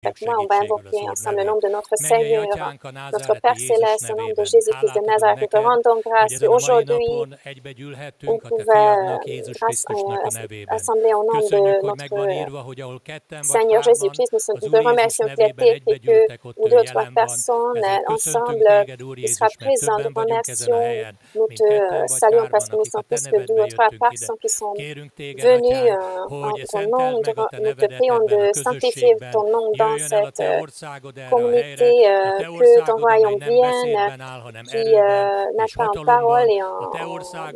Avec moi, on va invoquer ensemble le nom de notre Seigneur, notre Père Céleste, le nom de Jésus-Christ de Nazareth. Nous te rendons grâce qu'aujourd'hui, on pouvait assembler au nom de notre Seigneur Jésus-Christ. Nous te remercions qu'il est écrit que où deux ou trois personnes ensemble, il sera présent. Nous te remercions, nous te saluons parce que nous sommes plus que deux ou trois personnes qui sont venues en ton nom. Nous te prions de sanctifier ton nom dans cette communauté, que ton royaume vienne, qui n'a pas en parole et en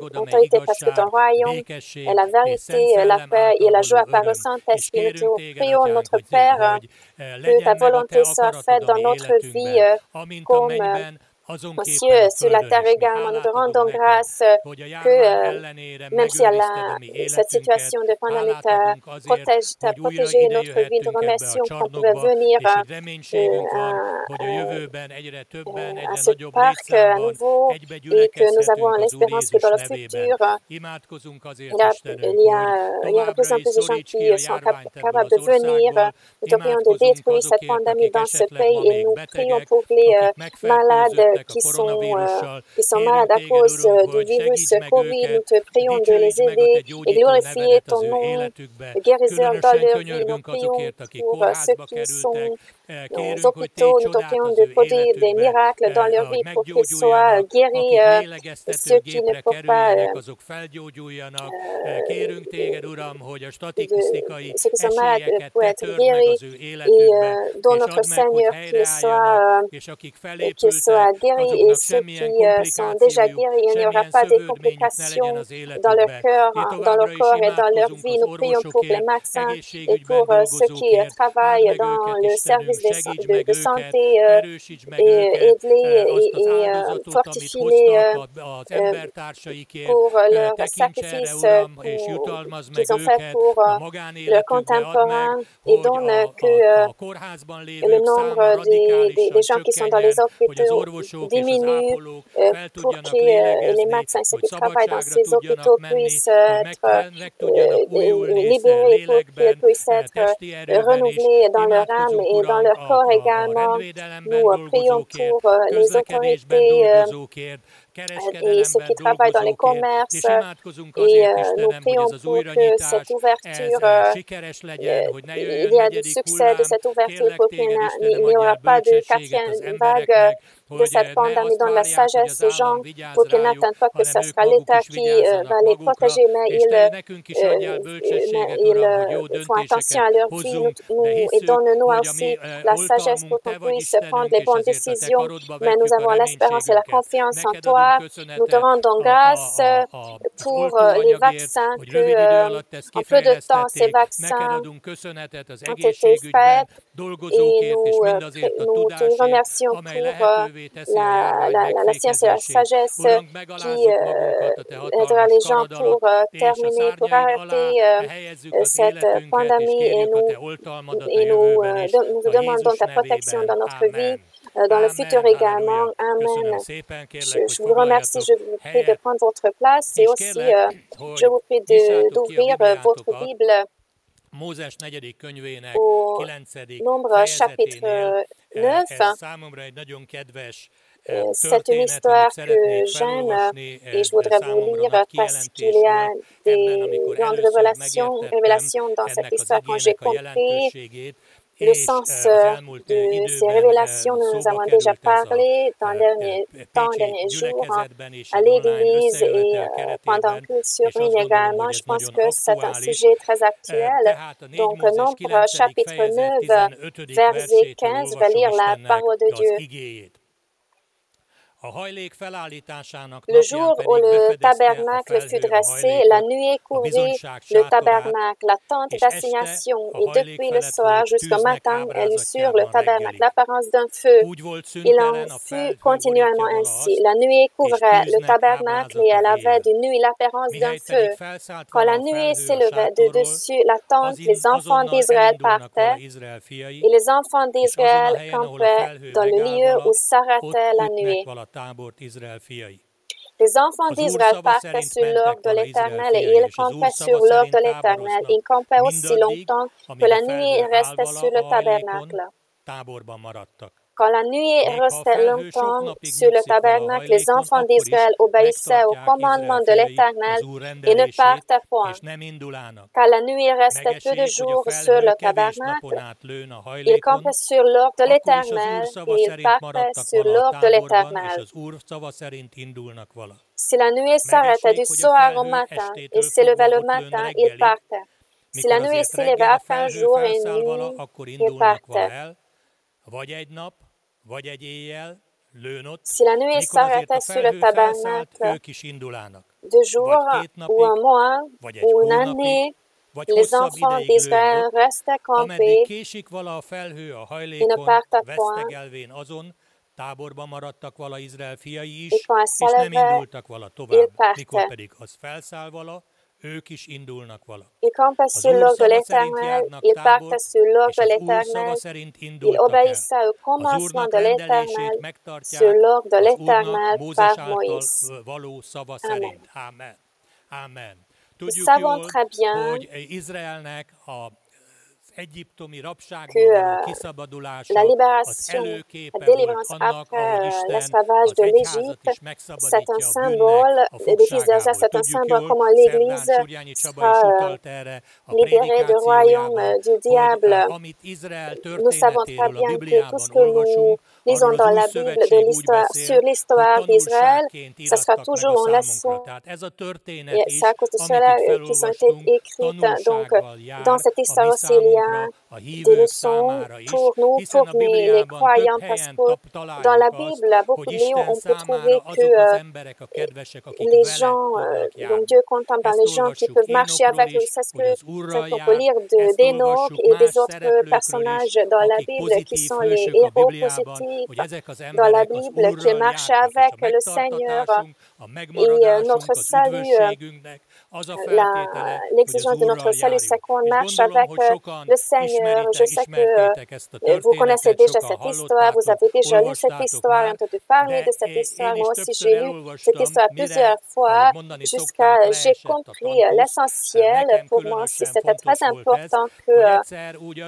autorité, parce que ton royaume est la vérité, la paix et la joie par le Saint-Esprit. Nous te prions, notre Père, que ta volonté soit faite dans notre vie comme aux cieux, sur la terre également. Nous te rendons grâce que même si cette situation de pandémie t'a protégé notre vie, nous te remercions qu'on pouvait venir à ce parc à nouveau et que nous avons l'espérance que dans le futur, il y aura de plus en plus de gens qui sont capables de venir. Nous te prions de détruire cette pandémie dans ce pays et nous prions pour les malades qui sont malades à cause du virus COVID. Nous te prions de les aider et glorifier ton nom, guérisseur dans leur vie. Nous prions pour ceux qui sont aux hôpitaux. Nous te prions de produire des miracles dans leur vie pour qu'ils soient guéris. Ceux qui ne peuvent pas, ceux qui sont malades pour être guéris et dont notre Seigneur qu'il soit guéri. Et ceux qui sont déjà guéris, il n'y aura pas de complications dans leur cœur, dans leur corps et dans leur vie. Nous prions pour les médecins et pour ceux qui travaillent dans le service de santé et aider et fortifier pour leur sacrifice qu'ils ont fait pour le contemporain et donne que le nombre des gens qui sont dans les hôpitaux diminue pour que les médecins, ceux qui travaillent dans ces hôpitaux, puissent être libérés, pour qu'ils puissent être renouvelés dans leur âme et dans leur corps également. Nous prions pour les autorités et ceux qui travaillent dans les commerces et nous prions pour que cette ouverture, il y a du succès de cette ouverture pour qu'il n'y aura pas de quatrième vague de cette pandémie. Dans la sagesse des gens pour qu'ils n'attendent pas que ce sera l'État qui va les protéger, mais ils font attention à leur vie. Et donne-nous aussi la sagesse pour qu'on puisse prendre les bonnes décisions, mais nous avons l'espérance et la confiance en toi. Nous te rendons grâce pour les vaccins, en peu de temps, ces vaccins ont été faits et nous te remercions pour la science et la sagesse qui aidera les gens pour terminer, pour arrêter cette pandémie et nous demandons ta protection dans notre vie. Dans le futur également. Amen. Je vous remercie, je vous prie de prendre votre place et aussi je vous prie d'ouvrir votre Bible au Nombre chapitre 9. C'est une histoire que j'aime et je voudrais vous lire parce qu'il y a des grandes révélations dans cette histoire. Quand j'ai compris le sens de ces révélations, nous avons déjà parlé dans les derniers jours à l'Église et pendant que sur ligne également. Je pense que c'est un sujet très actuel. Donc, Nombre chapitre 9, verset 15, je vais lire la parole de Dieu. Le jour où le tabernacle fut dressé, la nuée couvrit le tabernacle, la tente d'assignation, et depuis le soir jusqu'au matin, elle eut sur le tabernacle l'apparence d'un feu. Il en fut continuellement ainsi. La nuée couvrait le tabernacle et elle avait de nuit l'apparence d'un feu. Quand la nuée s'élevait de dessus la tente, les enfants d'Israël partaient et les enfants d'Israël campaient dans le lieu où s'arrêtait la nuée. Les enfants d'Israël partaient sur l'ordre de l'Éternel et ils campaient sur l'ordre de l'Éternel. Ils campaient aussi longtemps que la nuit restait sur le tabernacle. Quand la nuit restait longtemps sur le tabernacle, les enfants d'Israël obéissaient au commandement de l'Éternel et ne partaient point. Quand la nuit restait peu de jours sur le tabernacle, ils campaient sur l'ordre de l'Éternel et ils partaient sur l'ordre de l'Éternel. Si la nuée s'arrêtait du soir au matin et s'élevait le matin, ils partaient. Si la nuée s'élevait après un jour et une nuit, ils partaient. Si la nuée s'arrêtait sur le tabernacle 2 jours ou un mois ou une année, les enfants d'Israël restaient campés et ne partaient point. Et quand elle s'élevait, ils partaient. Ils campaient sur l'ordre de l'Éternel, ils partaient sur l'ordre de l'Éternel, ils obéissaient au commencement de l'Éternel, sur l'ordre de l'Éternel par Moïse. Amen. Nous savons très bien que la libération, la délivrance après l'esclavage de l'Égypte, c'est un symbole, les fils d'Israël, c'est un symbole comment l'Église sera libérée du royaume du diable. Nous savons très bien que tout ce que nous lisons dans la Bible sur l'histoire d'Israël, ce sera toujours en leçon. Et c'est à cause de cela qu'ils ont été écrites. Donc, dans cette histoire aussi, il y a des leçons pour nous, pour les croyants, parce que dans la Bible, à beaucoup de lieux, on peut trouver que les gens, donc Dieu contemple dans les gens qui peuvent marcher avec lui. C'est ce qu'on peut lire d'Enoch et des autres personnages dans la Bible qui sont les héros positifs dans la Bible, qui marchaient avec le Seigneur. Et notre salut, l'exigence de notre salut, c'est qu'on marche avec le Seigneur. Je sais que vous connaissez déjà cette histoire, vous avez déjà lu cette histoire, entendu parler de cette histoire. Moi aussi, j'ai lu cette histoire plusieurs fois jusqu'à j'ai compris l'essentiel. Pour moi aussi, c'était très important que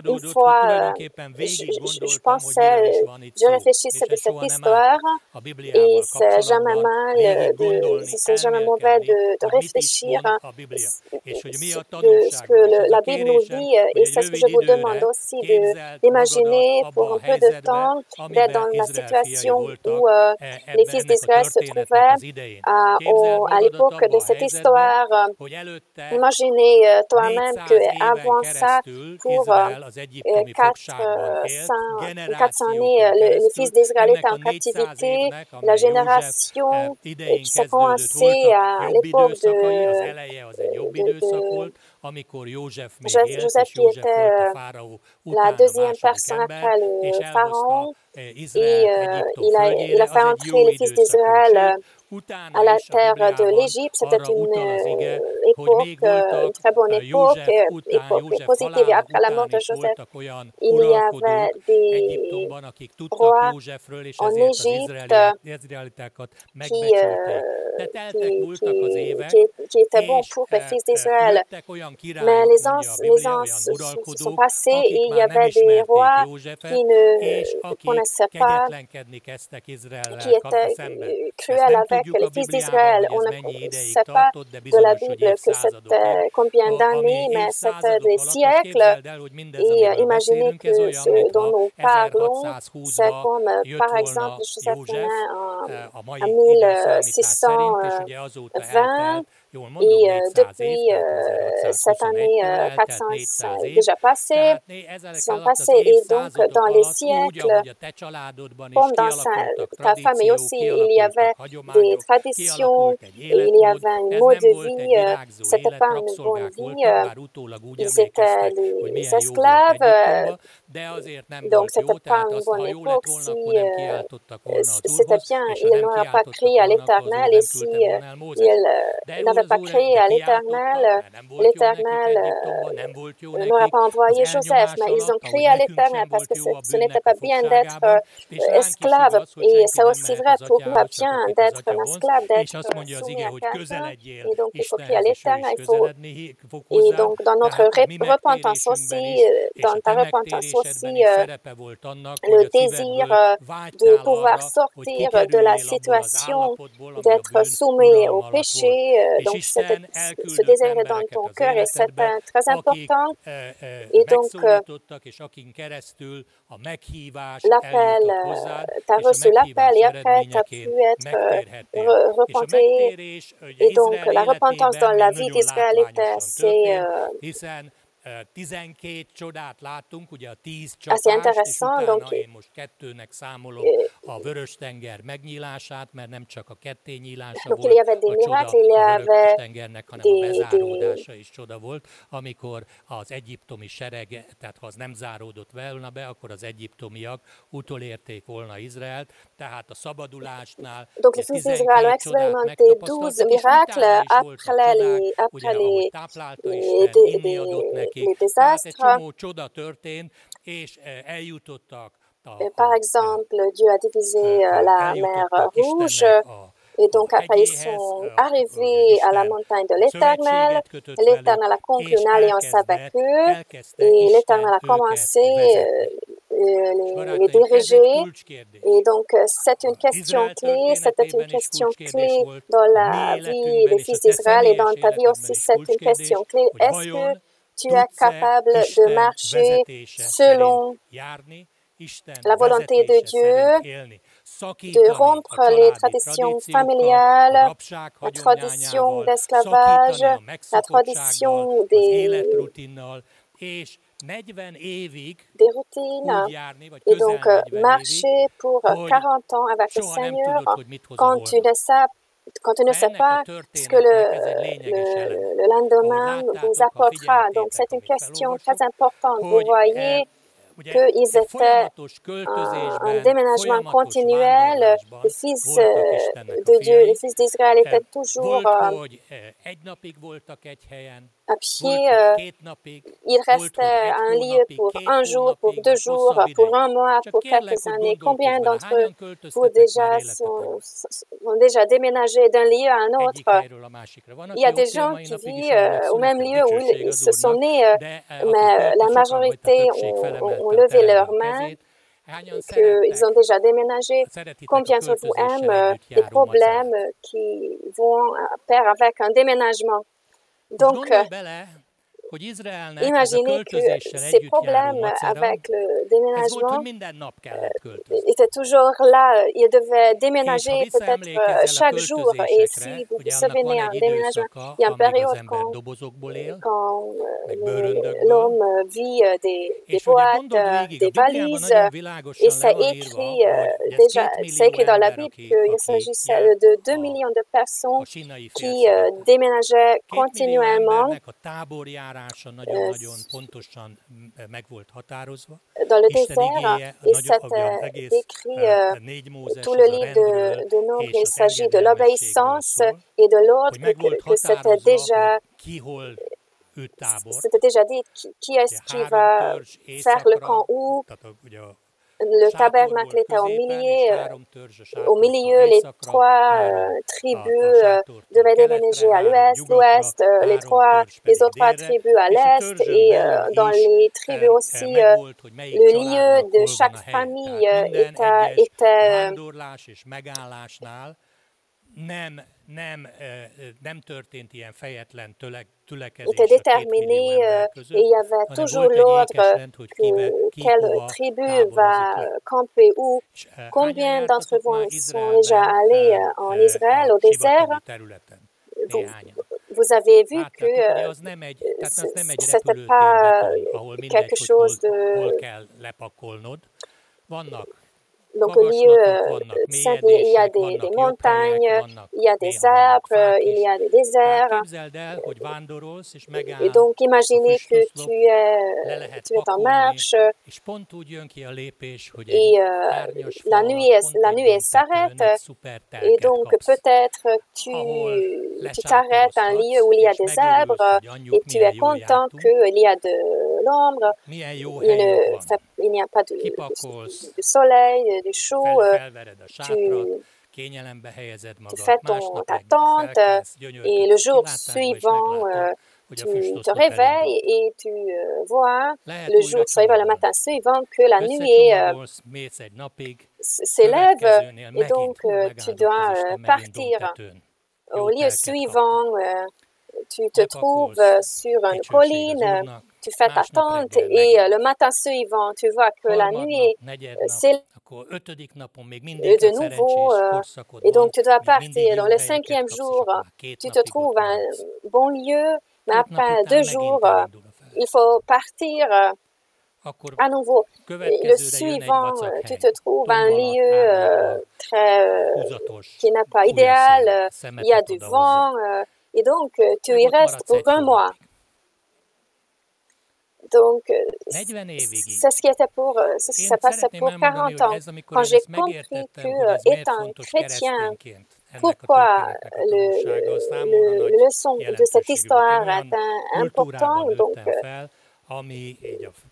une fois, je pensais, je réfléchissais de cette histoire et c'est jamais c'est jamais mauvais de réfléchir de ce que la Bible nous dit et c'est ce que je vous demande aussi d'imaginer pour un peu de temps, d'être dans la situation où les fils d'Israël se trouvaient à l'époque de cette histoire. Imaginez toi-même qu'avant ça, pour 400 années, les fils d'Israël étaient en captivité. La génération qui s'est commencée à l'époque de Joseph qui était la deuxième personne après le pharaon et il a fait entrer les fils d'Israël à la terre de l'Égypte. C'était une époque, une très bonne époque positive. Et après la mort de Joseph, il y avait des rois en Égypte qui étaient bons pour les fils d'Israël. Mais les ans se sont passés et il y avait des rois qui ne connaissaient pas, qui étaient cruels avec les fils d'Israël. On ne sait pas de la Bible que c'était combien d'années, mais c'était des siècles. Et imaginez que ce dont nous parlons, c'est comme, par exemple, Joseph en 1620. Et depuis cette année 400 est déjà passée, et donc dans les siècles, comme dans ta famille aussi, il y avait des traditions, et il y avait un mode de vie, c'était pas une bonne vie, ils étaient les esclaves, donc c'était pas une bonne époque. Si c'était bien, il n'aurait pas crié à l'Éternel, et si il n'avait pas crié à l'Éternel. L'Éternel n'aurait pas envoyé Joseph, mais ils ont crié à l'Éternel parce que ce n'était pas bien d'être esclave. Et c'est aussi vrai pour nous, pas bien d'être un esclave, d'être soumis à quelqu'un. Et donc, il faut crier à l'Éternel. Et donc, dans notre repentance aussi, dans ta repentance aussi, le désir de pouvoir sortir de la situation, d'être soumis au péché. Donc, ce désir est dans ton cœur et c'est très important. Et donc, l'appel, tu as reçu l'appel et après, tu as pu être repenté. Et donc, la repentance dans la vie d'Israël c'est assez intéressant. Donc, donc, il y avait des miracles, il y avait donc les fils d'Israël ont expérimenté 12 miracles après les désastres. Par exemple, Dieu a divisé la mer Rouge. Et donc, après, ils sont arrivés à la montagne de l'Éternel. L'Éternel a conclu une alliance avec eux. Et l'Éternel a commencé les diriger. Et donc, c'est une question clé. C'était une question clé dans la vie des fils d'Israël et dans ta vie aussi, c'est une question clé. Est-ce que tu es capable de marcher selon la volonté de Dieu, de rompre les traditions familiales, la tradition d'esclavage, la tradition des routines, et donc marcher pour 40 ans avec le Seigneur quand tu ne sais pas ce que le lendemain vous apportera. Donc, c'est une question très importante. Vous voyez qu'ils étaient en déménagement continuel. Les fils de Dieu, les fils d'Israël étaient toujours à pied. Ils restaient à un lieu pour un jour, pour 2 jours, pour un mois, pour quelques années. Combien d'entre vous ont déjà déménagé d'un lieu à un autre? Il y a des gens qui vivent au même lieu où ils se sont nés, mais la majorité ont levé leurs mains, qu'ils ont déjà déménagé. Combien de vous aiment les problèmes qui vont pair avec un déménagement? Donc, imaginez que ces problèmes avec le déménagement étaient toujours là. Ils devaient déménager peut-être chaque jour. Et si vous vous souvenez, un déménagement, il y a une période quand l'homme vit des boîtes, des valises. Et c'est écrit déjà, c'est écrit dans la Bible qu'il s'agissait de 2 millions de personnes qui déménageaient continuellement dans le désert, et c'est décrit tout le livre de Nombre. Il s'agit de l'obéissance et de l'ordre, que c'était déjà dit qui est-ce qui va faire le camp où. Le tabernacle était au milieu, les 3 tribus devaient déménager à l'ouest, les autres 3 tribus à l'est, et dans les tribus aussi, le lieu de chaque famille était déterminé, et il y avait toujours l'ordre quelle tribu va camper où. Combien d'entre vous sont déjà allés en Israël, au désert? Vous avez vu que ce n'était pas quelque chose de... Donc, au lieu saint, il y a des montagnes, il y a des arbres, il y a des déserts. Et donc, imaginez que tu es en marche et la nuée s'arrête. Et donc, peut-être tu t'arrêtes à un lieu où il y a des arbres et tu es content qu'il y a de l'ombre. Il n'y a pas de soleil, du chaud. Tu fais ta tente et le jour suivant, tu te réveilles et tu vois le jour suivant, le matin suivant, que la nuée s'élève et donc tu dois partir. Au lieu suivant, tu te trouves sur une colline, tu fais ta tente et le matin suivant, tu vois que la nuée s'élève de nouveau et donc tu dois partir. Dans le 5e jour, tu te trouves à un bon lieu, mais après 2 jours, il faut partir à nouveau. Le suivant, tu te trouves à un lieu qui n'est pas idéal, il y a du vent, et donc tu y restes pour 1 mois. Donc, c'est ce qui s'est passé pour 40 ans. Quand j'ai compris que, étant chrétien, pourquoi le leçon de cette histoire est important, donc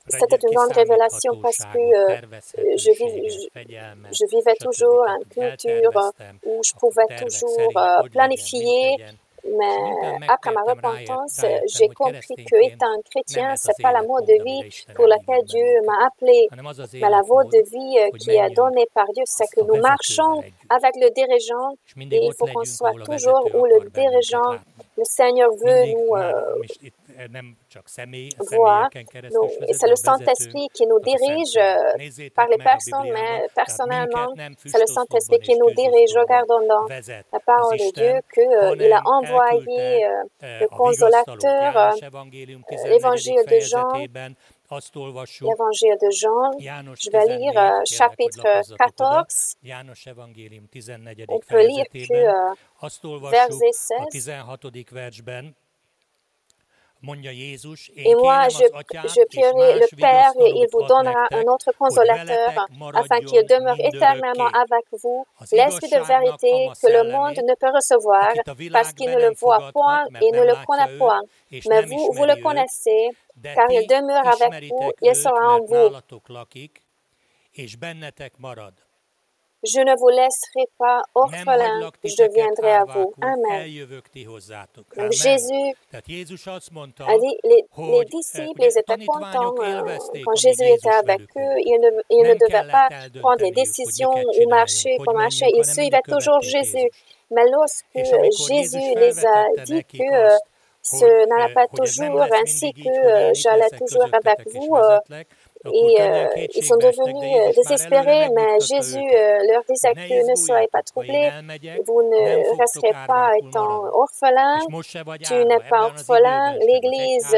c'était une grande révélation parce que je vivais toujours une culture où je pouvais toujours planifier. Mais après ma repentance, j'ai compris qu'étant chrétien, ce n'est pas la mode de vie pour laquelle Dieu m'a appelé, mais la voie de vie qui est donnée par Dieu, c'est que nous marchons avec le dirigeant et il faut qu'on soit toujours où le dirigeant, le Seigneur veut nous voir. Donc, c'est le Saint-Esprit qui nous dirige par les personnes, mais personnellement, c'est le Saint-Esprit qui nous dirige. Regardons dans la parole de Dieu qu'il a envoyé le consolateur, l'évangile de Jean. L'évangile de Jean, je vais lire chapitre 14. On peut lire que verset 16. Et moi, je prierai le Père et il vous donnera un autre consolateur afin qu'il demeure éternellement avec vous, l'Esprit de vérité que le monde ne peut recevoir parce qu'il ne le voit point et ne le connaît point. Mais vous le connaissez car il demeure avec vous, il sera en vous. Je ne vous laisserai pas orphelin, je viendrai à vous. Amen. Donc Jésus a dit, les disciples, ils étaient contents quand Jésus était avec eux. Ils ne devaient pas prendre les décisions ou marcher comme marcher. Ils suivaient toujours Jésus. Mais lorsque Jésus les a dit que ce n'allait pas toujours ainsi, que j'allais toujours avec vous, et ils sont devenus désespérés, mais Jésus leur disait que ne soyez pas troublés, vous ne resterez pas étant orphelins, tu n'es pas orphelin, l'Église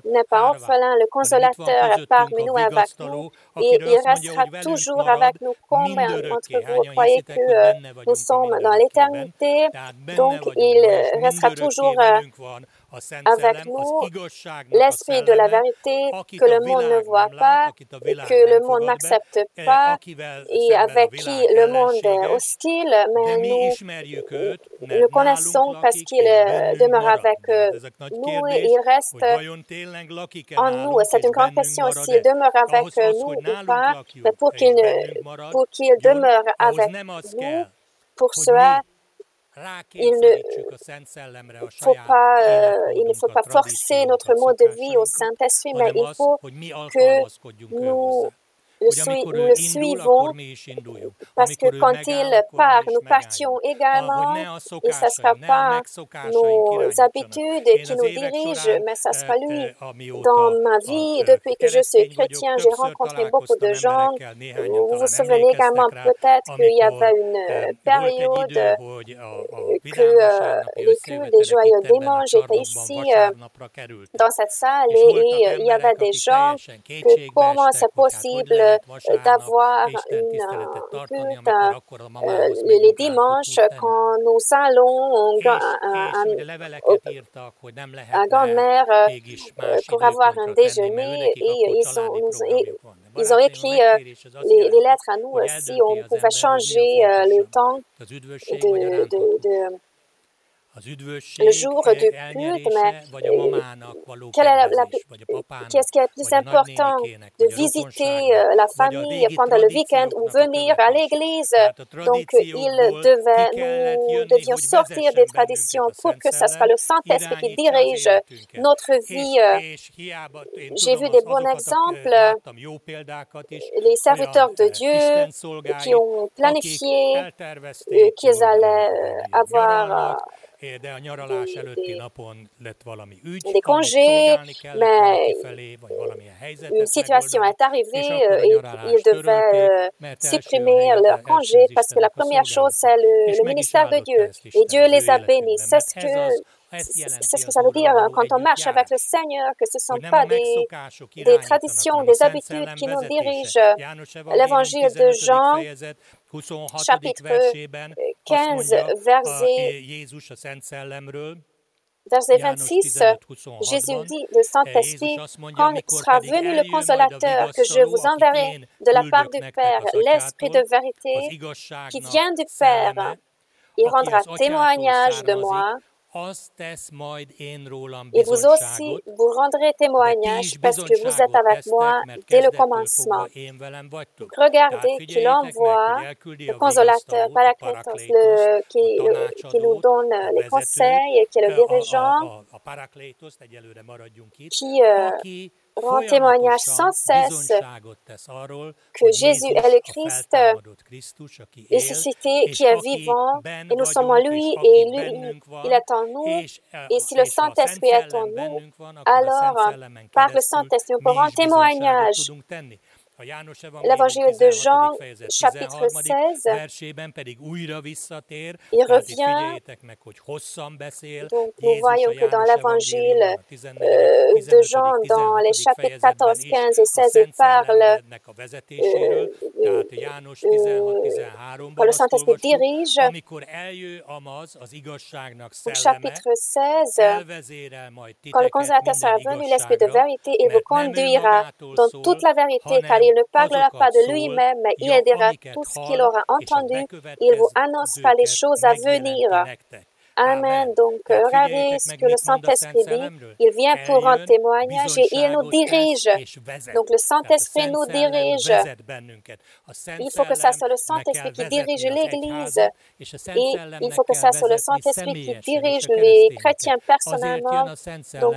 n'est pas orphelin, le consolateur est parmi nous, avec nous, et il restera toujours avec nous. Combien d'entre vous croyez que nous sommes dans l'éternité, donc il restera toujours avec nous, l'esprit de la vérité que le monde ne voit pas, que le monde n'accepte pas et avec qui le monde est hostile, mais nous le connaissons parce qu'il demeure avec nous et il reste en nous. C'est une grande question s'il demeure avec nous ou pas, mais pour qu'il demeure avec nous, pour cela, il ne faut pas forcer notre mode de vie au Saint-Esprit, mais il faut que nous le suivons, parce que quand il part, nous partions également, et ce ne sera pas nos habitudes qui nous dirigent, mais ce sera lui. Dans ma vie, depuis que je suis chrétien, j'ai rencontré beaucoup de gens. Vous vous souvenez également peut-être qu'il y avait une période que les cultes des joyeux démons, j'étais ici dans cette salle et il y avait des gens que comment c'est possible d'avoir une culte les dimanches quand nous allons à grand-mère pour avoir un déjeuner et ils ont écrit les lettres à nous si on pouvait changer le temps le jour du culte, mais qu'est-ce qui est le plus important? De visiter la famille pendant le week-end ou venir à l'église. Donc, nous devions sortir des traditions pour que ce soit le Saint-Esprit qui dirige notre vie. J'ai vu des bons exemples, les serviteurs de Dieu qui ont planifié qu'ils allaient avoir des congés, mais une situation est arrivée et ils devaient supprimer leurs congés parce que la première chose, c'est le ministère de Dieu. Et Dieu les a bénis. C'est ce que ça veut dire quand on marche avec le Seigneur, que ce ne sont pas des traditions, des habitudes qui nous dirigent. L'évangile de Jean, chapitre 15, verset 26, Jésus dit, le Saint-Esprit, quand sera venu le Consolateur que je vous enverrai de la part du Père, l'Esprit de vérité qui vient du Père, il rendra témoignage de moi. Et vous aussi, vous rendrez témoignage parce que vous êtes avec moi dès le commencement. Regardez qu'il envoie le consolateur Paraclétos qui nous donne les conseils, qui est le dirigeant, qui rend témoignage sans cesse que Jésus est le Christ ressuscité, qui est vivant, et nous sommes en lui, et lui, il est en nous. Et si le Saint-Esprit est en nous, alors, par le Saint-Esprit, nous pourrons témoignage. L'évangile de Jean, chapitre 16, il revient. Donc, nous voyons que dans l'évangile de Jean, dans les chapitres 14, 15 et 16, il parle quand le Saint-Esprit dirige. Au chapitre 16, quand le consolateur sera venu, l'Esprit de vérité, il vous conduira dans toute la vérité, car il ne parlera pas de lui-même, mais il dira tout ce qu'il aura entendu. Il vous annoncera les choses à venir. Amen. Donc, regardez ce que le Saint-Esprit dit. Il vient pour rendre témoignage et il nous dirige. Donc, le Saint-Esprit nous dirige. Il faut que ça soit le Saint-Esprit qui dirige l'Église. Et il faut que ça soit le Saint-Esprit qui dirige les chrétiens personnellement. Donc,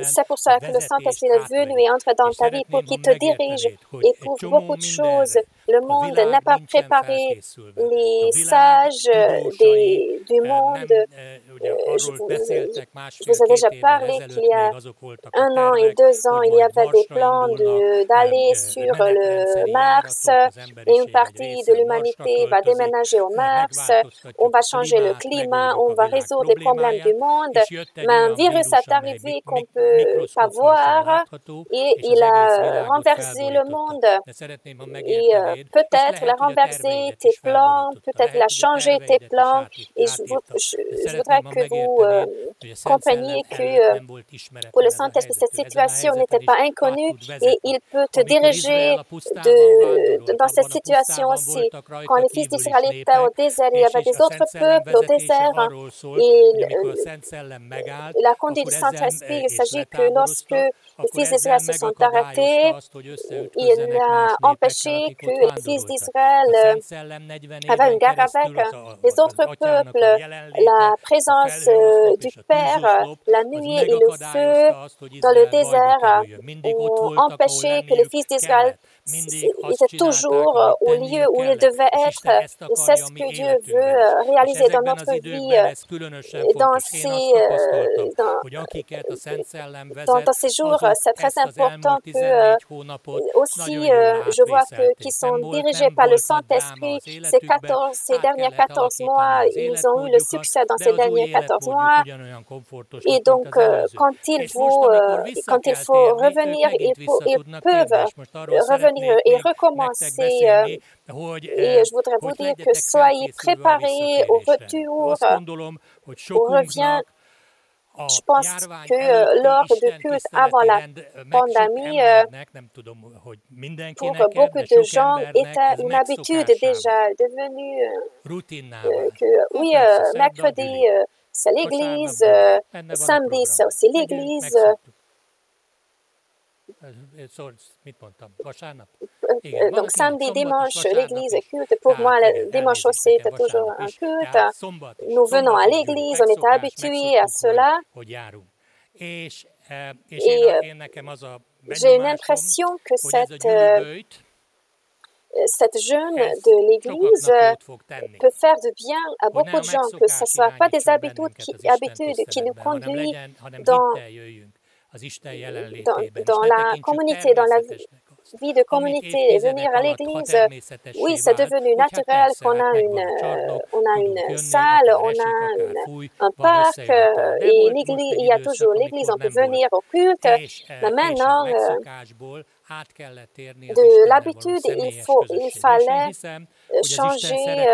c'est pour ça que le Saint-Esprit est venu et entre dans ta vie pour qu'il te dirige et pour beaucoup de choses. Le monde n'a pas préparé les sages du monde. Je vous ai déjà parlé qu'il y a 1 an et 2 ans, il y avait des plans d'aller sur le Mars et une partie de l'humanité va déménager au Mars. On va changer le climat, on va résoudre les problèmes du monde. Mais un virus est arrivé qu'on ne peut pas voir et il a renversé le monde. Et peut-être il a renversé tes plans, peut-être il a changé tes plans. Et je voudrais que vous compreniez que pour le Saint-Esprit, cette situation n'était pas inconnue et il peut te diriger dans cette situation aussi. Quand les fils d'Israël étaient au désert, il y avait des autres peuples au désert et la conduite du Saint-Esprit, il s'agit que lorsque les fils d'Israël se sont arrêtés, il a empêché que les fils d'Israël avaient une guerre avec les autres peuples. La présence du Père, la nuée et le feu dans le désert ont empêché que les fils d'Israël étaient toujours au lieu où ils devaient être. Et c'est ce que Dieu veut réaliser dans notre vie. Dans ces jours, c'est très important que aussi, je vois qu'ils sont dirigés par le Saint-Esprit. Ces derniers 14 mois, ils ont eu le succès dans ces derniers 14 mois. Et donc, quand il faut revenir, ils peuvent revenir revenir et recommencer. Et je voudrais vous dire que soyez préparés au retour, au revient. Je pense que lors du culte avant la pandémie, pour beaucoup de gens, était une habitude déjà devenue que, oui, mercredi, c'est l'église, samedi, c'est aussi l'église. Donc, samedi, dimanche, l'église est culte. Pour moi, le dimanche aussi était toujours un culte. Nous venons à l'église, on était habitués à cela. Et j'ai une impression que cette jeûne de l'Église peut faire du bien à beaucoup de gens, que ce ne soit pas des habitudes qui nous conduisent dans la communauté, dans la vie de communauté, et venir à l'église. Oui, c'est devenu naturel qu'on a une salle, on a un parc, et l'église, il y a toujours l'église, on peut venir au culte, mais maintenant, de l'habitude, il fallait changer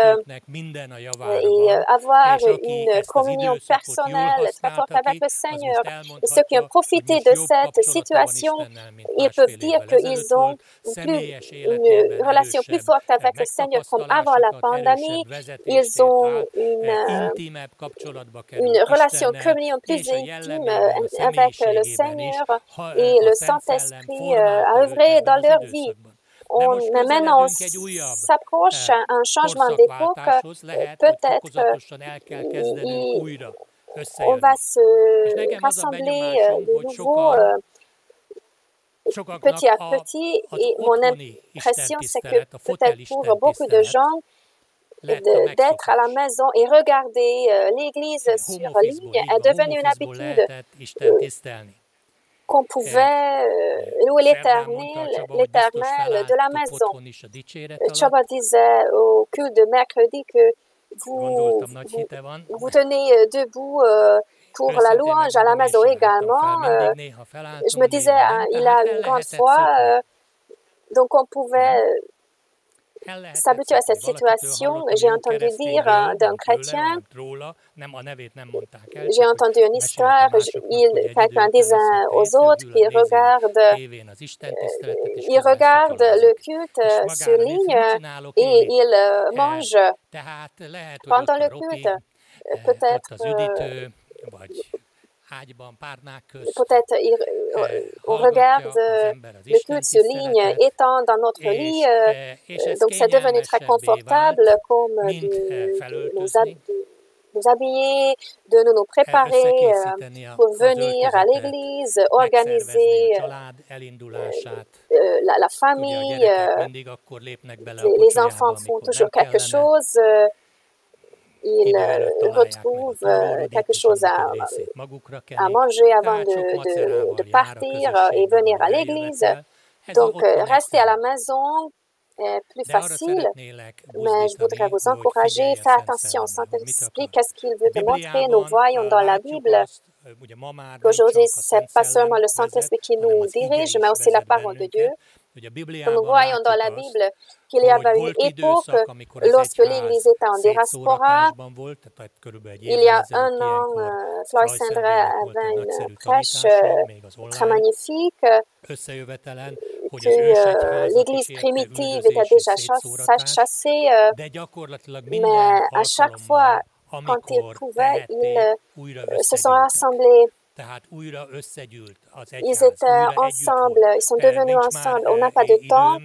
et avoir une communion personnelle très forte avec le Seigneur. Et ceux qui ont profité de cette situation, ils peuvent dire qu'ils ont une relation plus forte avec le Seigneur comme avant la pandémie. Ils ont une relation communion plus intime avec le Seigneur et le Saint-Esprit a œuvré dans leur vie. Mais maintenant, on s'approche à un changement d'époque. Peut-être on va se rassembler de nouveau petit à petit. Et mon impression, c'est que peut-être pour beaucoup de gens, d'être à la maison et regarder l'Église sur ligne est devenu une habitude. Qu'on pouvait louer l'Éternel de la maison. Chaba disait au culte de mercredi que vous tenez debout pour la louange à la maison également. Je me disais, il a une grande foi, donc on pouvait s'habituer à cette situation. J'ai entendu dire d'un chrétien, j'ai entendu une histoire, quelqu'un disait aux autres qu'ils regardent le culte sur ligne et ils mangent pendant le culte. Peut-être on regarde le culte sur ligne étant dans notre lit, donc c'est devenu très confortable comme nous habiller, de nous préparer pour venir à l'église, organiser la famille. Les enfants font toujours quelque chose. Ils retrouvent quelque chose à manger avant de partir et venir à l'église. Donc, rester à la maison est plus facile, mais je voudrais vous encourager, faire attention au Saint-Esprit, qu'est-ce qu'il veut te montrer. Nous voyons dans la Bible qu'aujourd'hui, ce n'est pas seulement le Saint-Esprit qui nous dirige, mais aussi la parole de Dieu. Nous voyons dans la Bible qu'il y avait une époque lorsque l'Église était en diaspora. Il y a un an, Floyd Sandra avait une prêche très magnifique, que l'Église primitive était déjà chassée, mais à chaque fois, quand ils pouvaient, ils se sont rassemblés. Ils étaient ensemble, ils sont devenus ensemble. On n'a pas de temps,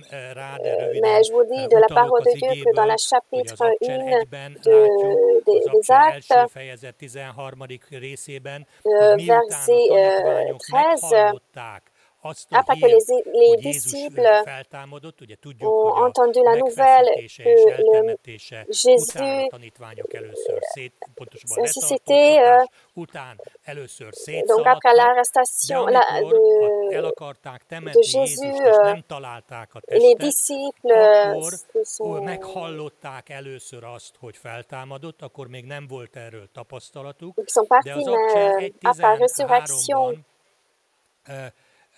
mais je vous dis de la parole de Dieu que dans le chapitre 1 des Actes, verset 13, après que les disciples ont entendu la nouvelle que Jésus ressuscité, donc après l'arrestation de Jésus, les disciples sont partis, mais après la résurrection,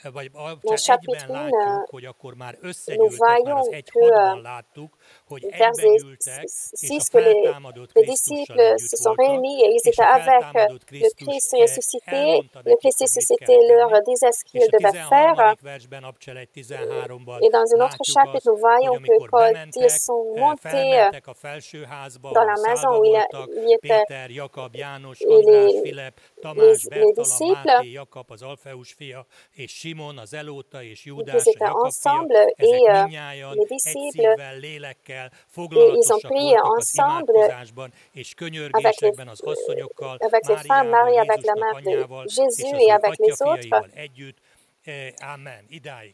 Dans le chapitre 1, nous voyons que verset 6, que les disciples se sont réunis et ils étaient avec le Christ ressuscité. Le Christ ressuscité leur disait ce qu'ils devaient faire. Et dans un autre chapitre, nous voyons que quand ils sont montés dans la maison où il y était les disciples, ils étaient ensemble et les disciples, ils ont prié ensemble avec les femmes, Marie avec la mère de Jésus et avec les autres.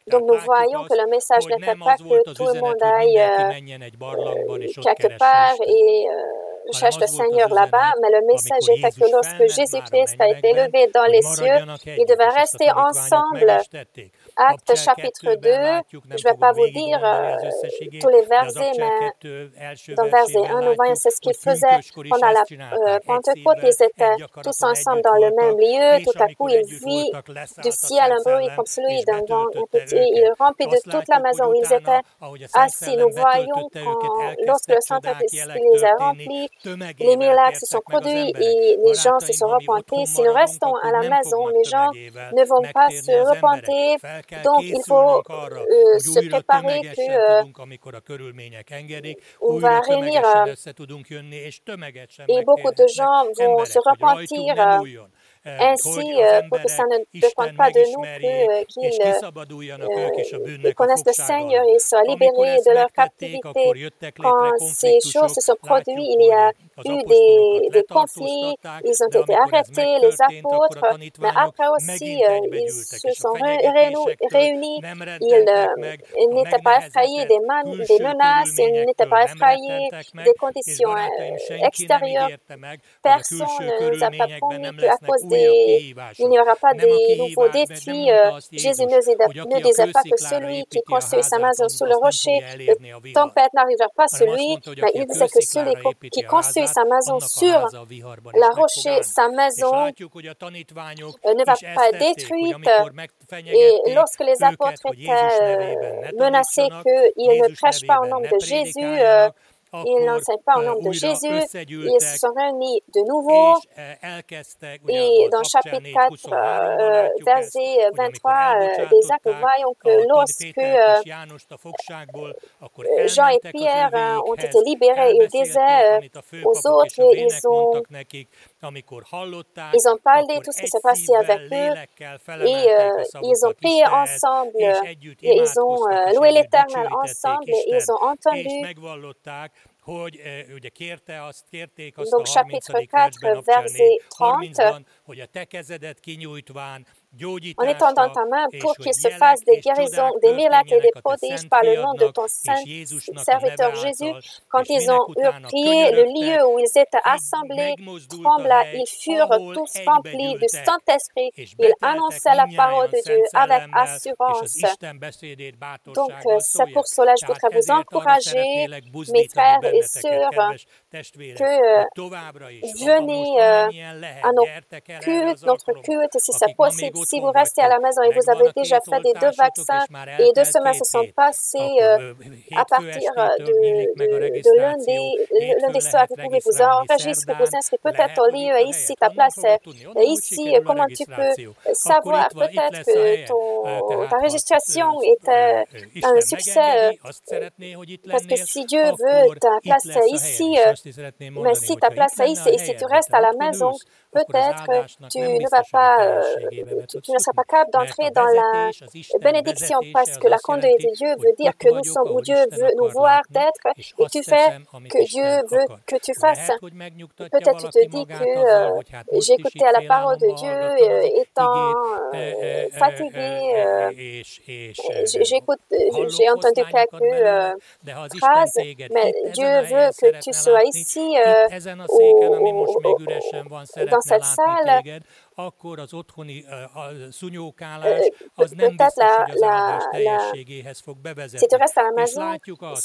Donc nous voyons que le message n'était pas que tout le monde aille quelque part et cherche le Seigneur là-bas, mais le message était que lorsque Jésus-Christ a été élevé dans les cieux, ils devaient rester ensemble. Actes chapitre 2, je ne vais pas vous dire tous les versets, mais dans verset 1, nous voyons c'est ce qu'ils faisaient pendant la Pentecôte. Ils étaient tous ensemble dans le même lieu. Tout à coup, ils vit du ciel un bruit comme celui d'un vent impétueux. Il remplit de toute la maison où ils étaient assis. Nous voyons lorsque le Saint-Esprit les a remplis, les miracles se sont produits et les gens se sont repentis. Si nous restons à la maison, les gens ne vont pas se repentir. Donc, il faut se préparer qu'on va réunir et beaucoup de gens vont se repentir. Ainsi, pour que ça ne dépende pas de nous, qu'ils connaissent le Seigneur et soient libérés de leur captivité. Quand ces choses se sont produites, il y a eu des conflits, ils ont été arrêtés, les apôtres, mais après aussi, ils se sont réunis, ils n'étaient pas effrayés des menaces, ils n'étaient pas effrayés des conditions extérieures. Personne ne nous a pas promis qu'à cause il n'y aura pas de nouveaux défis. Jésus ne disait pas que celui qui construit sa maison sous le rocher, la tempête n'arrivera pas sur lui, mais il disait que celui qui construit sa maison sur la rocher, sa maison ne va pas être détruite. Et lorsque les apôtres étaient menacés qu'ils ne prêchent pas au nom de Jésus, ils n'enseignent pas au nom de Jésus. Ils se sont réunis de nouveau. Et dans chapitre 4, verset 23 des Actes, nous voyons que lorsque Jean et Pierre ont été libérés, ils disaient aux autres, ils ont parlé de tout ce qui s'est passé avec eux et ils ont prié ensemble et ils ont loué l'Éternel ensemble et ils ont entendu. Donc, chapitre 4, verset 30. En étendant ta main pour qu'il se fasse des guérisons, des miracles et des prodiges par le nom de ton saint serviteur Jésus. Quand ils ont prié, le lieu où ils étaient assemblés trembla. Ils furent tous remplis du Saint-Esprit. Ils annonçaient la parole de Dieu avec assurance. Donc, c'est pour cela que je voudrais vous encourager, mes frères et sœurs, que venez à notre culte, si c'est possible. Si vous restez à la maison et vous avez déjà fait des 2 vaccins et 2 semaines se sont passées à partir de lundi soir, vous pouvez vous enregistrer, vous inscrire peut-être au lieu ici, ta place est ici. Comment tu peux savoir peut-être que ta registration est un succès? Parce que si Dieu veut ta place ici, mais si ta place est ici et si tu restes à la maison, peut-être tu ne seras pas capable d'entrer dans la bénédiction parce que la conduite de Dieu veut dire que nous sommes où Dieu veut nous voir d'être et tu fais que Dieu veut que tu fasses. Peut-être tu te dis que j'ai écouté à la parole de Dieu étant fatigué. J'ai entendu quelques phrases, mais Dieu veut que tu sois ici dans cette salle peut-être si tu restes à la maison, tu ne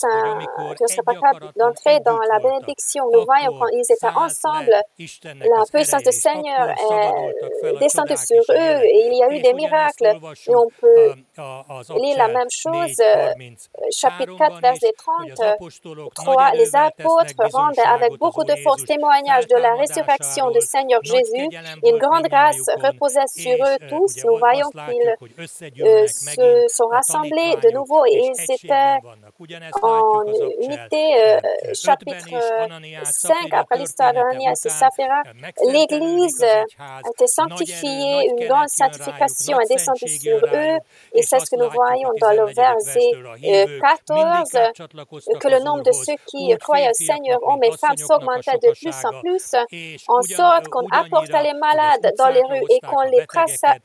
seras pas capable d'entrer dans la bénédiction. Nous voyons quand ils étaient ensemble, la puissance du Seigneur est descendue sur eux et il y a eu des miracles. Et on peut lire la même chose, chapitre 4, verset 33. Les apôtres rendaient avec beaucoup de force témoignage de la résurrection du Seigneur Jésus. Une grande grâce reposait sur eux tous. Nous voyons qu'ils se sont rassemblés de nouveau et ils étaient en unité. Chapitre 5, après l'histoire d'Ananias et Saphira, l'Église a été sanctifiée, une grande sanctification est descendue sur eux et c'est ce que nous voyons dans le verset 14, que le nombre de ceux qui croyaient au Seigneur, hommes et femmes, s'augmentait de plus en plus, en sorte qu'on apportait les malades dans les rues et qu'on les plaça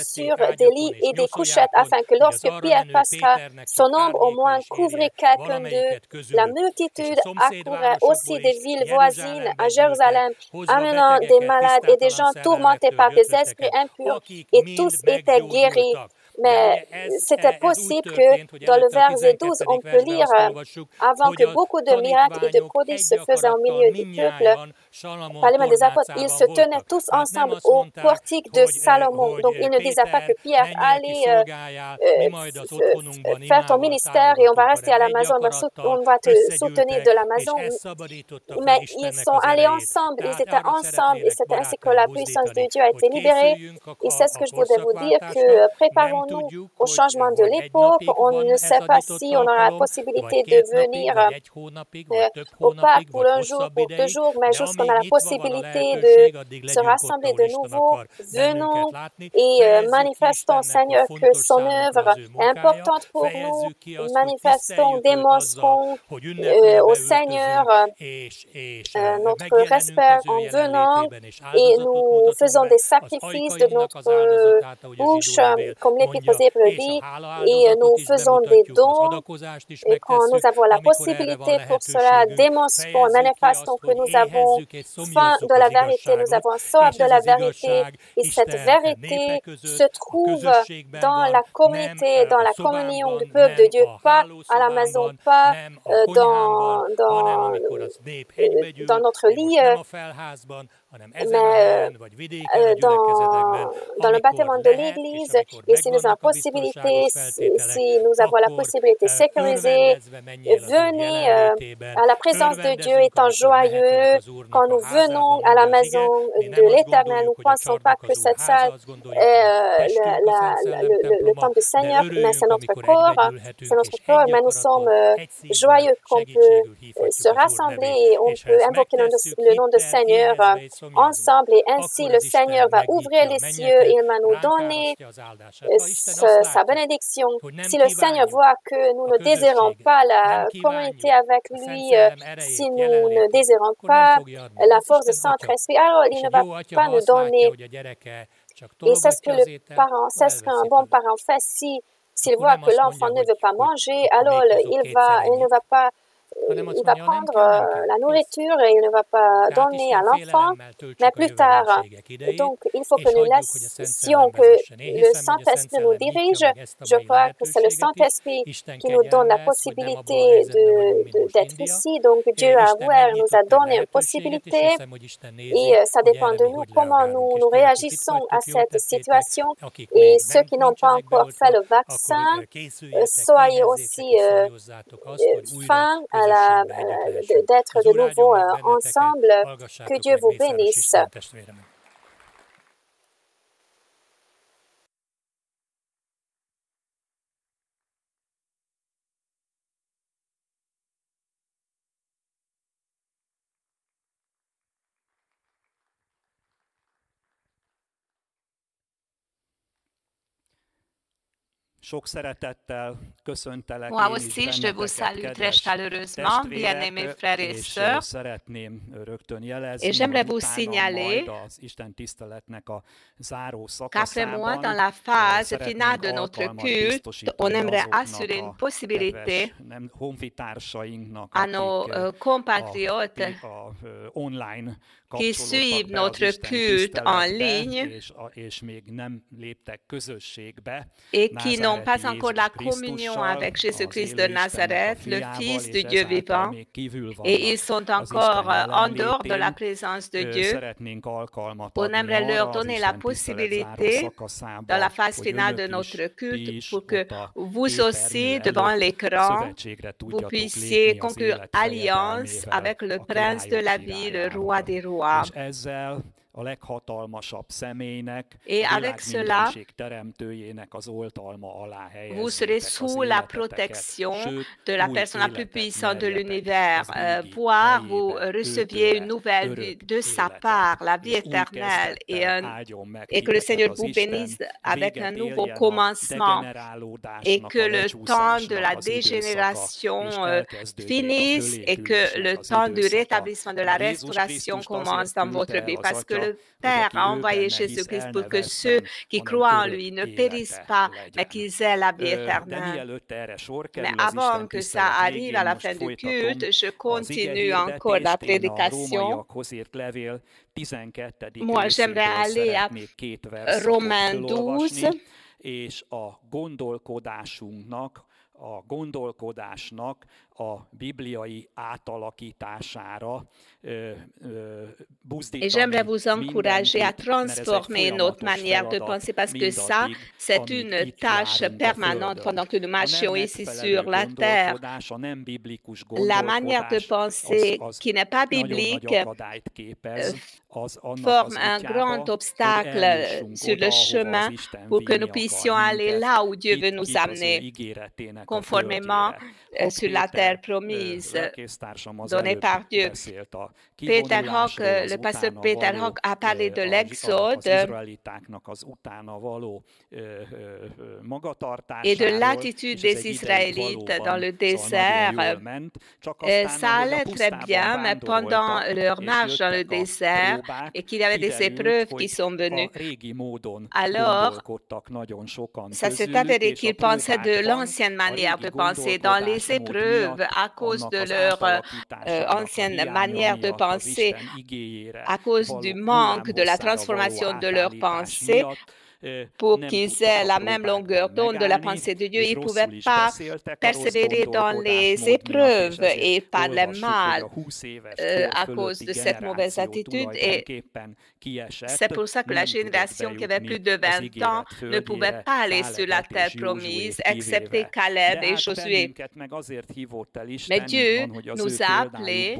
sur des lits et des couchettes, afin que lorsque Pierre passera, son ombre au moins couvrait quelqu'un d'eux. La multitude accourait aussi des villes voisines à Jérusalem, amenant des malades et des gens tourmentés par des esprits impurs, et tous étaient guéris. Mais c'était possible que dans le verset 12, on peut lire avant que beaucoup de miracles et de prodiges se faisaient au milieu du peuple, par les mains des apôtres, ils se tenaient tous ensemble au portique de Salomon. Donc, il ne disait pas que Pierre allait faire ton ministère et on va rester à la maison, on va te soutenir de la maison. Mais ils sont allés ensemble, ils étaient ensemble et c'est ainsi que la puissance de Dieu a été libérée. Et c'est ce que je voudrais vous dire, que préparons-nous au changement de l'époque. On ne sait pas si on aura la possibilité de venir au parc pour un jour, pour 2 jours, mais juste qu'on a la possibilité de se rassembler de nouveau. Venons et manifestons, Seigneur, que son œuvre est importante pour nous. Manifestons, démontrons au Seigneur notre respect en venant et nous faisons des sacrifices de notre bouche, comme l'Épître aux Hébreux dit, et nous faisons des dons. Et quand nous avons la possibilité pour cela, démontrons et manifestons que nous avons faim de la vérité, nous avons soif de la vérité, et cette vérité se trouve dans la communauté, dans la communion du peuple de Dieu, pas à la maison, pas dans notre lit, mais dans le bâtiment de l'Église. Et si nous avons la possibilité, si nous avons la possibilité sécurisée, venez à la présence de Dieu étant joyeux. Quand nous venons à la maison de l'Éternel, nous ne pensons pas que cette salle est le temple du Seigneur, mais c'est notre corps, mais nous sommes joyeux qu'on peut se rassembler et on peut invoquer le nom du Seigneur ensemble, et ainsi le Seigneur va ouvrir les cieux et il va nous donner sa bénédiction. Si le Seigneur voit que nous ne désirons pas la communauté avec lui, si nous ne désirons pas la force de Saint-Esprit, alors il ne va pas nous donner. Et c'est ce que qu'un bon parent fait. S'il voit que l'enfant ne veut pas manger, alors il va prendre la nourriture et il ne va pas donner à l'enfant, mais plus tard. Donc, il faut que nous laissions que le Saint-Esprit nous dirige. Je crois que c'est le Saint-Esprit qui nous donne la possibilité d'être ici. Donc, Dieu a ouvert, nous a donné une possibilité et ça dépend de nous comment nous réagissons à cette situation. Et ceux qui n'ont pas encore fait le vaccin, soyez aussi fins d'être de nouveau ensemble. Que Dieu vous bénisse. Moi aussi, je vous salue très chaleureusement, bien-aimés frères et sœurs, et j'aimerais vous signaler qu'après moi, dans la phase finale de notre culte, on aimerait assurer une possibilité à nos compatriotes qui suivent notre culte en ligne et qui n'ont pas encore la communion avec Jésus-Christ de Nazareth, le Fils du Dieu vivant, et ils sont encore en dehors de la présence de Dieu. On aimerait leur donner la possibilité, dans la phase finale de notre culte, pour que vous aussi, devant l'écran, vous puissiez conclure alliance avec le Prince de la vie, le Roi des rois. Et avec cela, vous serez sous la protection de la personne la plus puissante de l'univers, voire vous receviez une nouvelle vie de sa part, la vie éternelle, et que le Seigneur vous bénisse avec un nouveau commencement, et que le temps de la dégénération finisse, et que le temps du rétablissement de la restauration commence dans votre vie, parce que le Père a envoyé Jésus-Christ pour que ceux qui croient en lui ne périssent pas, mais qu'ils aient la vie éternelle. Mais avant que ça arrive à la fin du culte, je continue encore la prédication. Moi, j'aimerais aller à Romains 12. Et j'aimerais vous encourager à transformer notre manière de penser, parce que ça, c'est une tâche permanente pendant que nous marchions ici sur la terre. La manière de penser qui n'est pas biblique forme un grand obstacle sur le chemin pour que nous puissions aller là où Dieu veut nous amener, conformément sur la terre promise donnée par Dieu. Le pasteur Peter Hawk a parlé de l'Exode et de l'attitude des Israélites dans le désert. Ça allait très bien, mais pendant leur marche dans le désert et qu'il y avait des épreuves qui sont venues, alors ça s'est avéré qu'ils pensaient de l'ancienne manière de penser. Dans les épreuves, à cause de leur ancienne manière de penser, à cause du manque de la transformation de leur pensée, pour qu'ils aient la même longueur d'onde de la pensée de Dieu, ils ne pouvaient pas persévérer dans les épreuves et parlaient mal à cause de cette mauvaise attitude. Et c'est pour ça que la génération qui avait plus de 20 ans ne pouvait pas aller sur la terre promise, excepté Caleb et Josué. Mais Dieu nous a appelés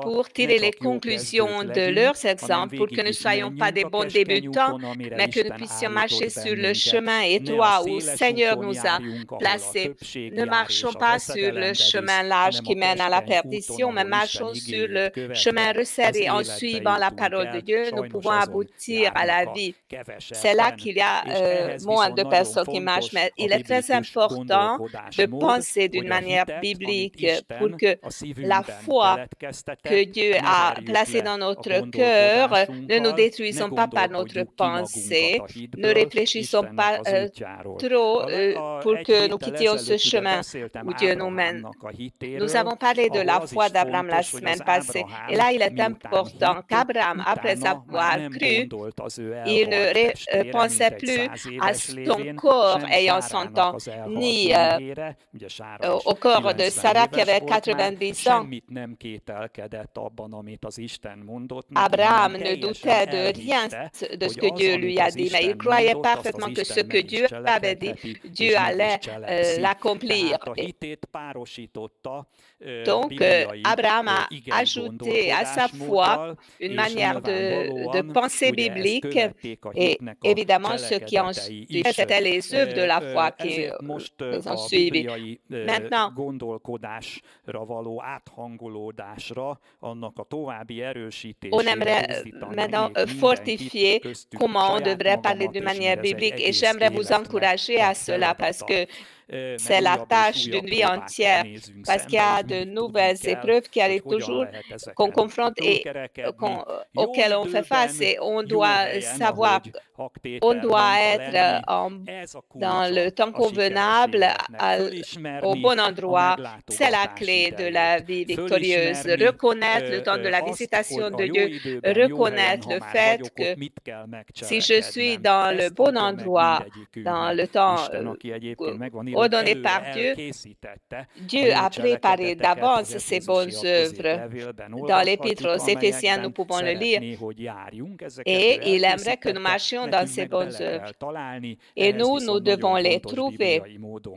pour tirer les conclusions de leurs exemples, pour que nous ne soyons pas des bons débutants, mais que nous puissions marcher sur le chemin étroit où le Seigneur nous a placés. Ne marchons pas sur le chemin large qui mène à la perdition, mais marchons sur le chemin resserré. En suivant la parole de Dieu, nous pouvons aboutir à la vie. C'est là qu'il y a moins de personnes qui marchent, mais il est très important de penser d'une manière biblique pour que la foi que Dieu a placée dans notre cœur ne nous détruisons pas par notre pensée. Ne réfléchissons pas trop pour que nous quittions ce chemin où Dieu nous mène. Nous avons parlé de la foi d'Abraham la semaine passée. Et là, il est important qu'Abraham, après avoir cru, il ne pensait plus à son corps ayant 100 ans, ni au corps de Sarah qui avait 90 ans. Abraham ne doutait de rien de ce que Dieu lui a dit, mais il croyait parfaitement que ce que Dieu avait dit, Dieu allait l'accomplir. Donc, Abraham a ajouté à sa foi une manière de penser biblique, et évidemment, ce qui en suit, c'était les œuvres de la foi qui les ont suivis. Maintenant, on aimerait maintenant fortifier comment on devrait parler parler d'une manière biblique et j'aimerais vous encourager à cela parce que c'est la tâche d'une vie entière, parce qu'il y a de nouvelles épreuves qui arrivent toujours, qu'on confronte et auxquelles on fait face et on doit savoir, on doit être dans le temps convenable, au bon endroit. C'est la clé de la vie victorieuse. Reconnaître le temps de la visitation de Dieu, reconnaître le fait que si je suis dans le bon endroit, dans le temps ordonné par Dieu, Dieu a préparé d'avance ses bonnes œuvres. Dans l'Épître aux Éphésiens, nous pouvons le lire. Et il aimerait que nous marchions dans ces bonnes œuvres. Et nous devons les trouver.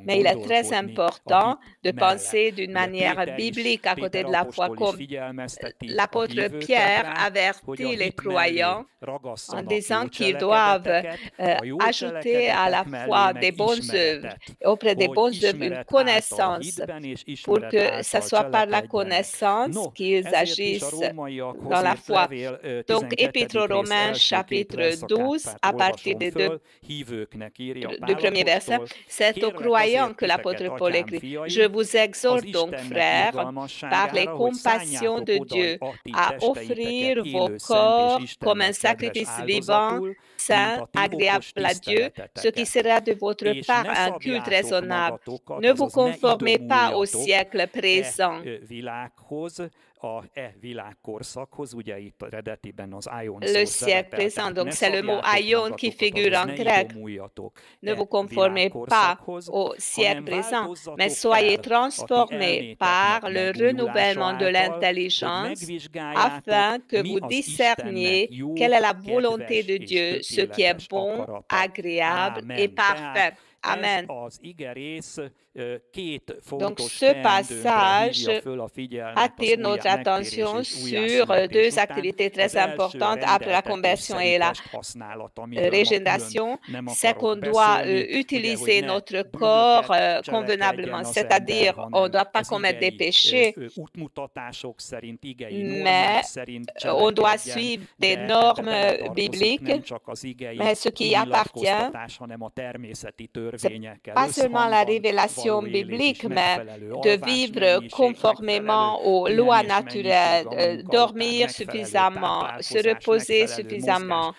Mais il est très important de penser d'une manière biblique à côté de la foi, comme l'apôtre Pierre avertit les croyants en disant qu'ils doivent ajouter à la foi des bonnes œuvres, auprès des bonnes œuvres une connaissance, pour que ce soit par la connaissance qu'ils agissent dans la foi. Donc, Épître aux Romains, chapitre 12, à partir du premier verset, c'est aux croyants que l'apôtre Paul écrit. Je vous exhorte donc, frères, par les compassions de Dieu, à offrir vos corps comme un sacrifice vivant, saint, agréable à Dieu, ce qui sera de votre part un culte raisonnable. Ne vous conformez pas au siècle présent. Le siècle présent, donc c'est le mot aion qui figure en grec. Ne vous conformez pas au siècle présent, mais soyez transformés par le renouvellement de l'intelligence afin que vous discerniez quelle est la volonté de Dieu, ce qui est bon, agréable et parfait. Amen. Donc, ce passage attire notre attention sur deux activités très importantes après la conversion et la régénération. C'est qu'on doit utiliser notre corps convenablement, c'est-à-dire on ne doit pas commettre des péchés, mais on doit suivre des normes bibliques, mais ce qui appartient, c'est pas seulement la révélation biblique, mais de vivre conformément aux lois naturelles, dormir suffisamment, se reposer suffisamment,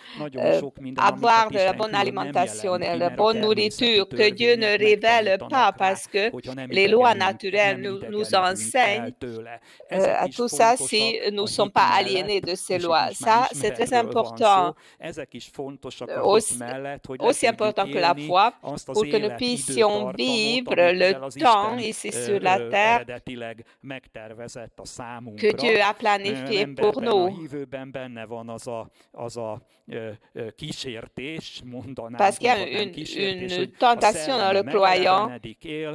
avoir de la bonne alimentation et de la bonne nourriture que Dieu ne révèle pas parce que les lois naturelles nous enseignent tout ça si nous ne sommes pas aliénés de ces lois. Ça, c'est très important, aussi important que la foi, pour que nous puissions vivre le temps ici sur la terre que Dieu a planifié pour nous. Parce qu'il y a une tentation dans le croyant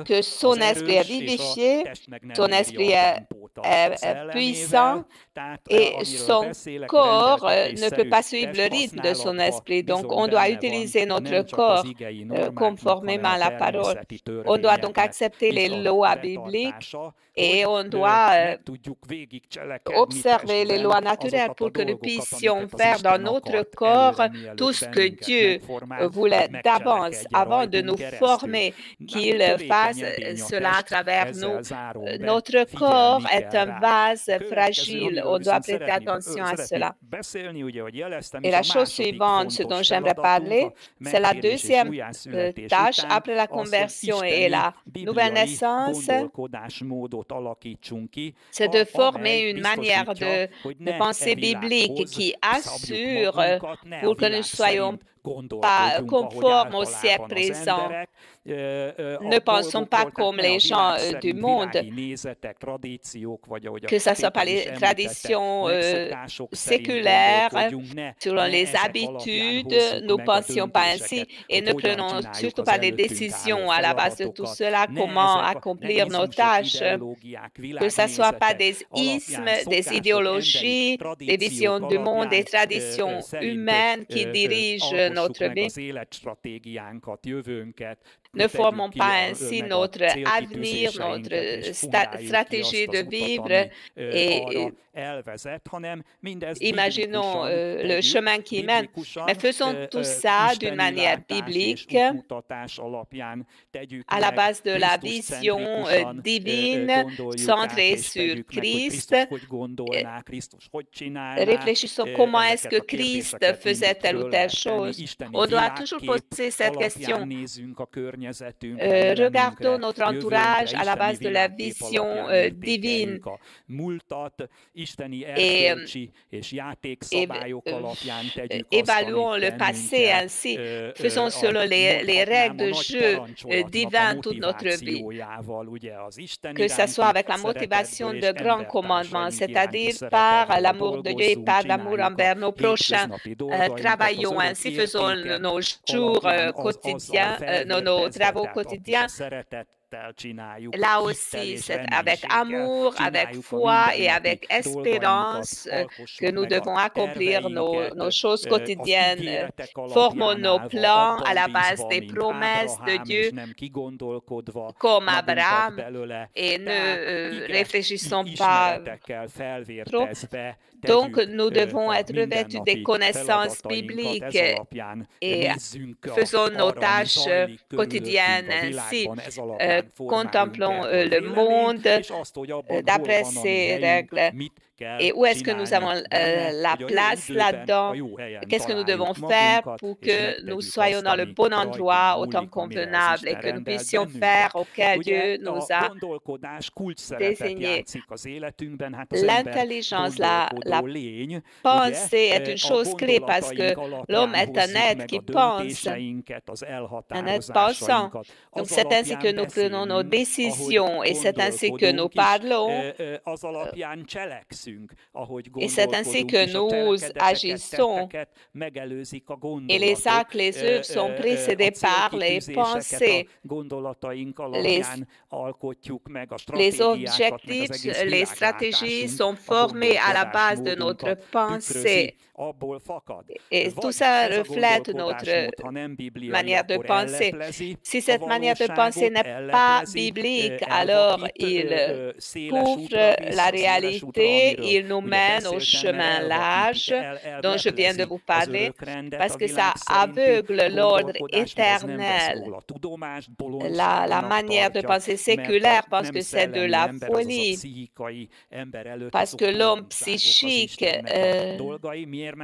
que son esprit est vivifié, son esprit est puissant et son corps ne peut pas suivre le rythme de son esprit. Donc, on doit utiliser notre corps conformément à la parole. On doit donc accepter les lois bibliques et on doit observer les lois naturelles pour que nous puissions faire dans notre corps tout ce que Dieu voulait d'avance, avant de nous former, qu'il fasse cela à travers nous. Notre corps est un vase fragile, on doit prêter attention à cela. Et la chose suivante, ce dont j'aimerais parler, c'est la deuxième tâche après la conversion et la nouvelle naissance, c'est de former une manière de pensée biblique qui assure pour que nous soyons pas conformes au siècle présent. Ne pensons pas comme les gens du monde, que ce soit par les traditions séculaires, selon les habitudes, nous ne pensions pas ainsi et ne prenons surtout pas des décisions à la base de tout cela, comment accomplir nos tâches, que ce ne soit pas des ismes, des idéologies, des visions du monde, des traditions humaines qui dirigent notre vie. ne formons pas ainsi notre avenir, notre stratégie de vivre et imaginons le chemin qui mène, mais faisons tout ça d'une manière biblique, à la base de la vision divine, centrée sur Christ. Réfléchissons comment est-ce que Christ faisait telle ou telle chose. On doit toujours poser cette question. Regardons notre entourage à la base de la vision divine et évaluons le passé ainsi. Faisons selon les règles de jeu divines toute notre vie. Que ce soit avec la motivation de grands commandements, c'est-à-dire par l'amour de Dieu et par l'amour envers nos prochains. Travaillons ainsi, faisons nos jours quotidiens, nos travaux quotidiens. Là aussi, c'est avec amour, avec foi et avec espérance que nous devons accomplir nos choses quotidiennes. Formons nos plans à la base des promesses de Dieu, comme Abraham, et ne réfléchissons pas trop. Donc, nous devons être revêtus des connaissances bibliques et faisons nos tâches quotidiennes ainsi. Contemplons le monde d'après ces règles. Et où est-ce que nous avons la place là-dedans? Qu'est-ce que nous devons faire pour que nous soyons dans le bon endroit au temps convenable et que nous puissions faire auquel Dieu nous a désigné? L'intelligence, la pensée est une chose clé parce que l'homme est un être qui pense, un être pensant. Donc c'est ainsi que nous prenons nos décisions et c'est ainsi que nous parlons. Et c'est ainsi que nous agissons. Et les actes, les œuvres sont précédés par les pensées. Les objectifs, les stratégies sont formés à la base de notre pensée. Et tout ça reflète notre manière de penser. Si cette manière de penser n'est pas biblique, alors il couvre la réalité, il nous mène au chemin large dont je viens de vous parler, parce que ça aveugle l'ordre éternel. La manière de penser séculaire pense que c'est de la folie, parce que l'homme psychique,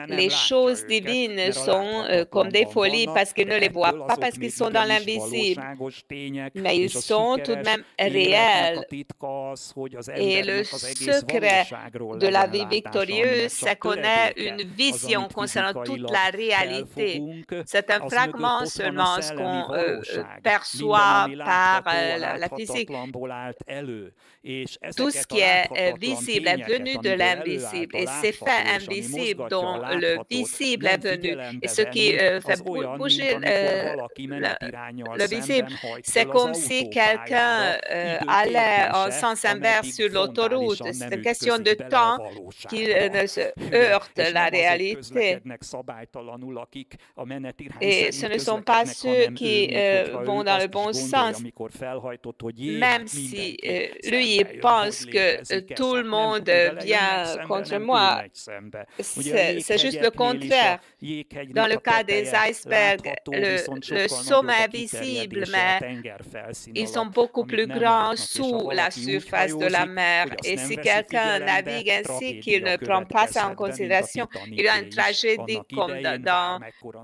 les choses divines sont comme des folies parce qu'il ne les voit pas, parce qu'ils sont dans l'invisible, mais ils sont tout de même réels. Et le secret de la vie victorieuse, c'est qu'on a une vision concernant toute la réalité. C'est un fragment seulement ce qu'on perçoit par la physique. Tout ce qui est visible est venu de l'invisible et ces faits invisibles dont le visible est venu. Et ce qui fait bouger le visible, c'est comme si quelqu'un allait en sens inverse sur l'autoroute. C'est une question de temps qu'il ne se heurte la réalité. Et ce ne sont pas ceux qui vont dans le bon sens, même si lui il pense que tout le monde vient contre moi. C'est juste le contraire. Dans le cas des icebergs, le sommet est visible, mais ils sont beaucoup plus grands sous la surface de la mer. Et si quelqu'un navigue ainsi qu'il ne prend pas ça en considération, il y a une tragédie comme dans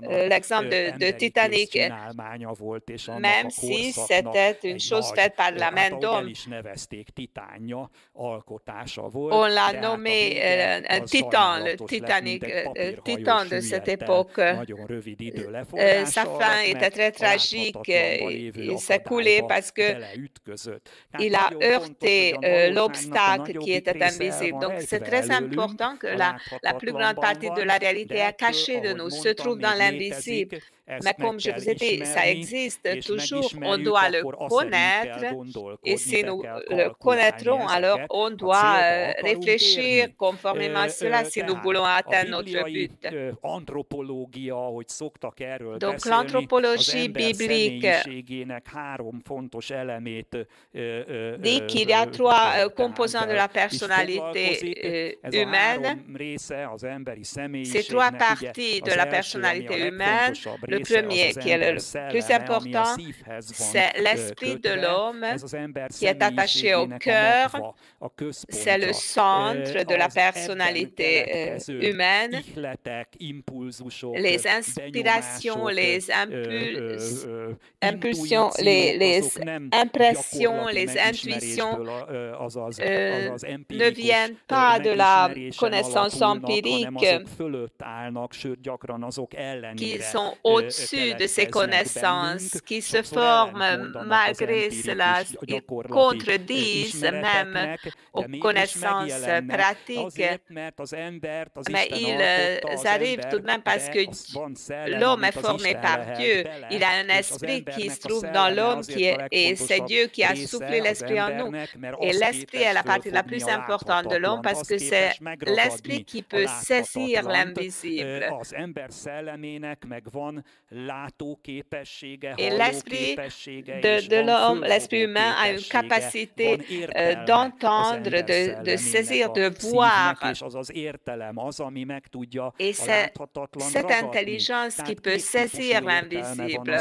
l'exemple de Titanic. Même si c'était une chose faite par la main d'homme, on l'a nommé un titan, le Titanic, titan de cette époque. Sa fin était très tragique. Il s'est coulé parce qu'il a heurté l'obstacle qui était invisible. Donc, c'est très important que la plus grande partie de la réalité est cachée de nous, se trouve dans l'invisible. Mais comme je vous ai dit, ça existe toujours. On doit le connaître et si nous le connaîtrons, alors on doit réfléchir conformément à cela si nous voulons atteindre notre but. Donc l'anthropologie biblique dit qu'il y a trois composants de la personnalité humaine. Ces trois parties de la personnalité humaine, le premier qui est le plus important, c'est l'esprit de l'homme qui est attaché au cœur. C'est le centre de la personnalité humaine. Les inspirations, les impulsions, les impressions, les intuitions ne viennent pas de la connaissance empirique, qui sont au-dessus de ces connaissances, qui se forment malgré cela. Ils contredisent même aux connaissances pratiques, mais ils arrivent tout de même parce que l'homme est formé par Dieu. Il a un esprit qui se trouve dans l'homme et c'est Dieu qui a soufflé l'esprit en nous. Et l'esprit est la partie la plus importante de l'homme parce que c'est l'esprit qui peut saisir l'invisible. Et l'esprit de l'homme, l'esprit humain a une capacité d'entendre, de saisir, de voir. Et c'est cette intelligence qui peut saisir l'invisible.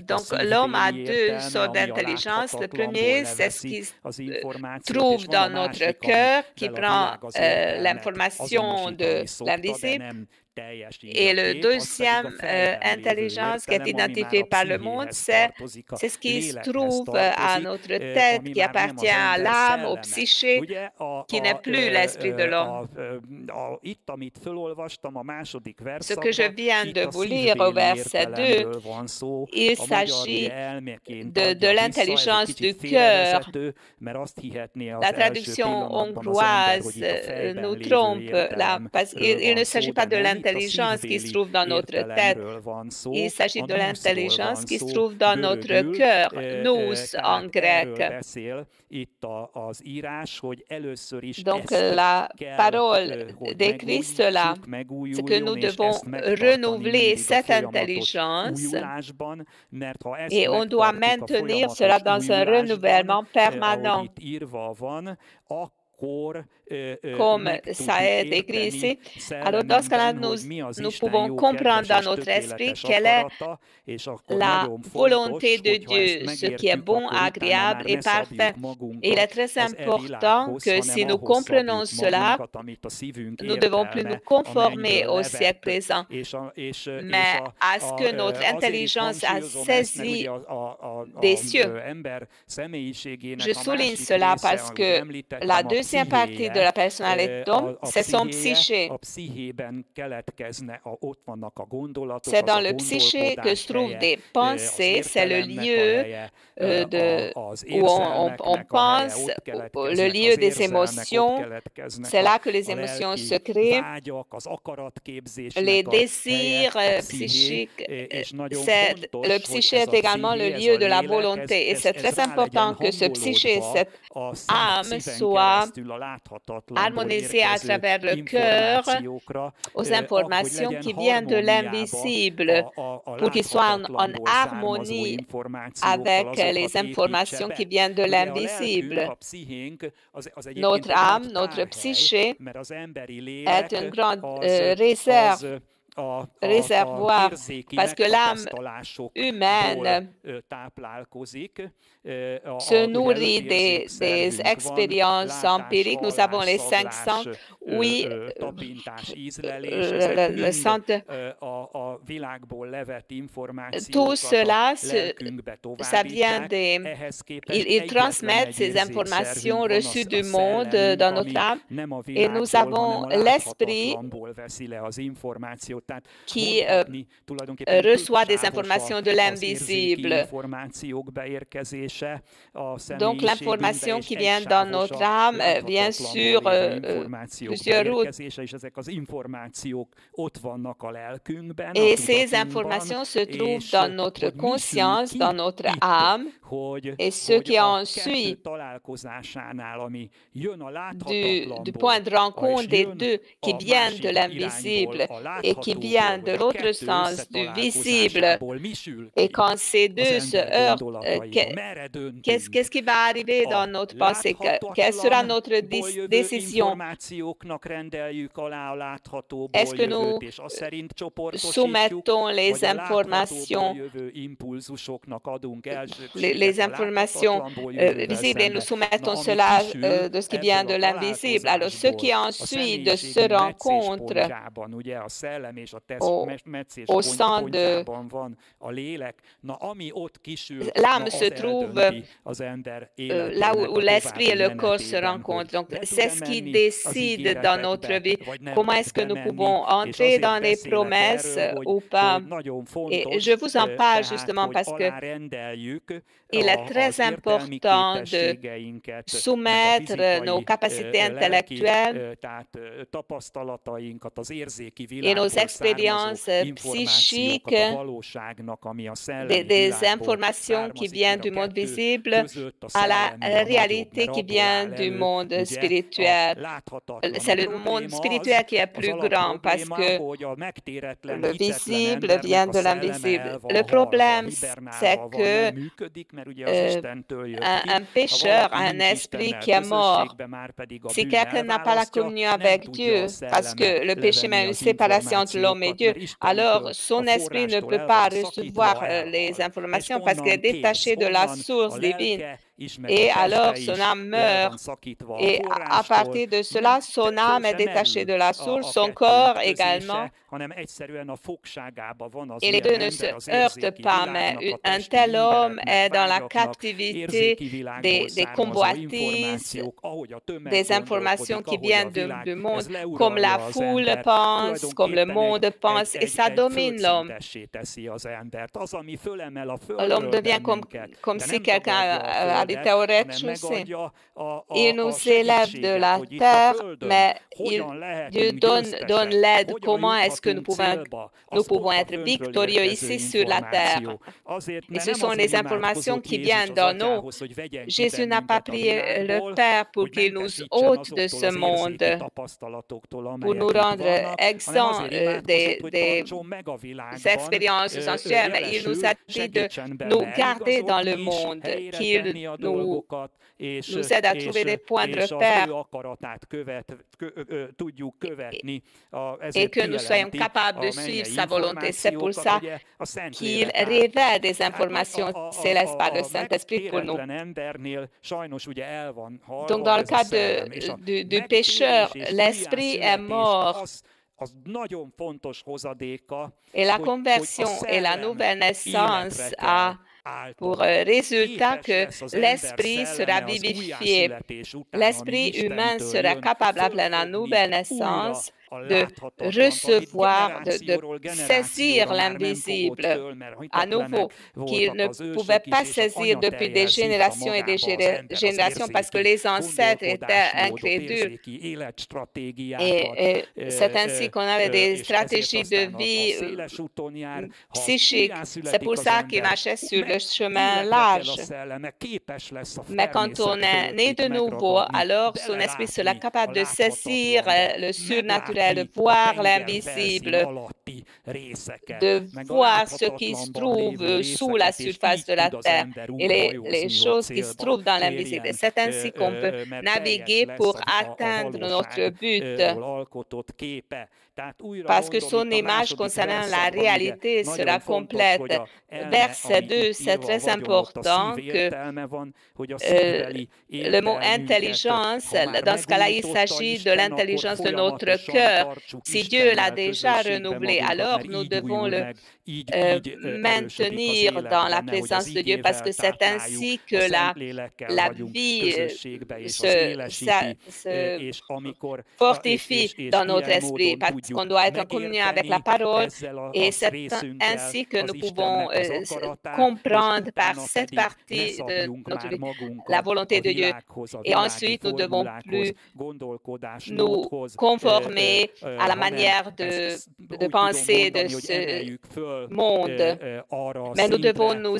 Donc l'homme a deux sortes d'intelligence. Le premier, c'est ce qui se trouve dans notre cœur, qui prend l'information de l'invisible. Et le deuxième intelligence qui est identifiée par le monde, c'est ce qui se trouve à notre tête, qui appartient à l'âme, au psyché, qui n'est plus l'esprit de l'homme. Ce que je viens de vous lire au verset 2, il s'agit de l'intelligence du cœur. La traduction hongroise nous trompe là, parce qu'il ne s'agit pas de l'intelligence qui se trouve dans notre tête. Il s'agit de l'intelligence qui se trouve dans notre cœur, nous en grec. Donc la parole décrit cela, c'est que nous devons renouveler cette intelligence et on doit maintenir cela dans un renouvellement permanent. Comme ça est écrit ici. Alors, dans ce cas-là, nous pouvons comprendre dans notre esprit quelle est la volonté de Dieu, ce qui est bon, agréable et parfait. Et il est très important que si nous comprenons cela, nous ne devons plus nous conformer au siècle présent, mais à ce que notre intelligence a saisi des cieux. Je souligne cela parce que la deuxième partie de la personnalité d'homme, c'est son psyché. C'est dans le psyché que se trouvent des pensées, c'est le lieu où on pense, le lieu des émotions, c'est là que les émotions se créent, les désirs psychiques, le psyché est également le lieu de la volonté et c'est très important que ce psyché, cette âme soit harmonisée à travers le cœur aux informations qui viennent de l'invisible pour qu'ils soient en harmonie avec les informations qui viennent de l'invisible. Notre âme, notre psyché est une grande réservoir parce que l'âme humaine se nourrit des expériences empiriques. Nous avons les 5 sens. Oui, le centre. Tout cela, ça vient des... Ils transmettent ces informations reçues du monde dans notre âme et nous avons l'esprit qui reçoit des informations de l'invisible. Donc, l'information qui vient dans notre âme vient sur plusieurs routes. Et Et ces informations se trouvent dans notre conscience, dans notre âme, et ce qui en suit du point de rencontre des deux qui viennent de l'invisible et qui viennent de l'autre sens, du visible, et quand ces deux se heurtent, qu'est-ce qui va arriver dans notre pensée? Quelle sera notre décision? Est-ce que nous soumettons les informations visibles et nous soumettons cela de ce qui vient de l'invisible? Alors, ce qui ensuite de ce rencontre au centre de l'âme se trouve là où l'esprit et le corps se rencontrent. Donc, c'est ce qui décide dans notre vie. Comment est-ce que nous pouvons entrer dans les promesses ou pas? Et je vous en parle justement parce que il est très important de soumettre nos capacités intellectuelles et nos expériences psychiques, des informations qui viennent du monde visible à la réalité qui vient du monde spirituel. C'est le monde spirituel qui est plus grand parce que le visible vient de l'invisible. Le problème, c'est que un pécheur a un esprit qui est mort. Si quelqu'un n'a pas la communion avec Dieu, parce que le péché met une séparation entre l'homme et Dieu, alors son esprit ne peut pas recevoir les informations parce qu'il est détaché de la source divine. Et alors son âme meurt. Et à partir de cela, son âme est détachée de la source, son corps également. Et les deux ne se heurtent pas, mais un tel homme est dans la captivité des convoitises, des informations qui viennent du monde, comme la foule pense, comme le monde pense, et ça domine l'homme. L'homme devient comme si quelqu'un habitait au rez-de-chaussée. Il nous élève de la terre, mais Dieu donne l'aide. Comment est-ce que nous pouvons être victorieux ici sur la terre? Et ce sont les informations qui viennent dans nous. Jésus n'a pas prié le Père pour qu'il nous ôte de ce monde, pour nous rendre exempts des expériences sensuelles, mais il nous a dit de nous garder dans le monde, qu'il nous aide à trouver des points de repère et que nous soyons capables de suivre sa volonté. C'est pour ça qu'il révèle des informations célestes par le Saint-Esprit pour nous. Donc, dans le cas du pécheur, l'esprit est mort. Et la conversion et la nouvelle naissance a pour résultat que l'esprit sera vivifié. L'esprit humain sera capable, après la nouvelle naissance, de recevoir, de saisir l'invisible à nouveau, qu'il ne pouvait pas saisir depuis des générations et des générations parce que les ancêtres étaient incrédules. Et c'est ainsi qu'on avait des stratégies de vie psychiques. C'est pour ça qu'il marchait sur le chemin large. Mais quand on est né de nouveau, alors son esprit sera capable de saisir le surnaturel, de voir l'invisible, de voir ce qui se trouve sous la surface de la terre et les choses qui se trouvent dans l'invisible. C'est ainsi qu'on peut naviguer pour atteindre notre but. Parce que son image concernant la réalité sera complète. Verset 2, c'est très important que le mot intelligence, dans ce cas-là, il s'agit de l'intelligence de notre cœur. Si Dieu l'a déjà renouvelé, alors nous devons le maintenir dans la présence de Dieu parce que c'est ainsi que la vie se fortifie dans notre esprit parce qu'on doit être en communion avec la parole et c'est ainsi que nous pouvons comprendre par cette partie de notre vie la volonté de Dieu. Et ensuite, nous ne devons plus nous conformer à la manière de penser pensées de ce monde, mais nous devons nous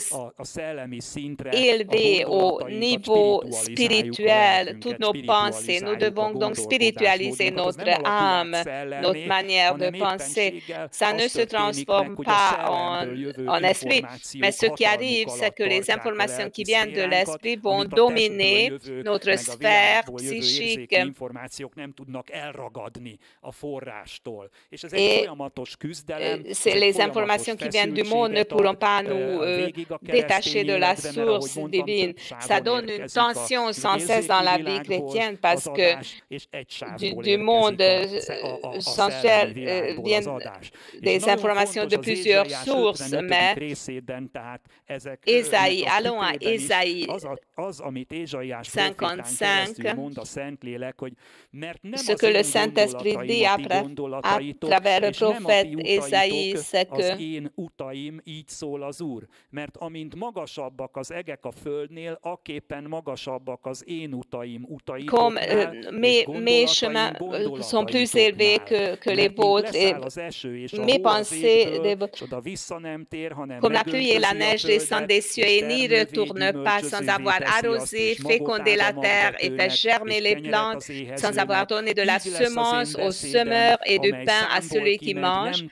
élever au niveau spirituel, toutes nos pensées. Nous devons donc spiritualiser notre âme, notre manière de penser. Ça ne se transforme pas en esprit, mais ce qui arrive, c'est que les informations qui viennent de l'esprit vont dominer notre sphère psychique. Et les informations qui viennent du monde ne pourront pas nous détacher de la source divine. Ça donne une tension sans cesse dans la vie chrétienne parce que du monde sensuel viennent des informations de plusieurs sources, mais Ésaïe, allons à Ésaïe 55, ce que le Saint-Esprit dit à travers le prophète Ésaïe, c'est que comme mes chemins sont plus élevés que les vôtres, et mes pensées, comme la pluie et la neige descendent des cieux et n'y retournent pas sans avoir arrosé, fécondé la terre et fait germer les plantes, sans avoir donné de la semence au semeur et du pain à celui qui mange.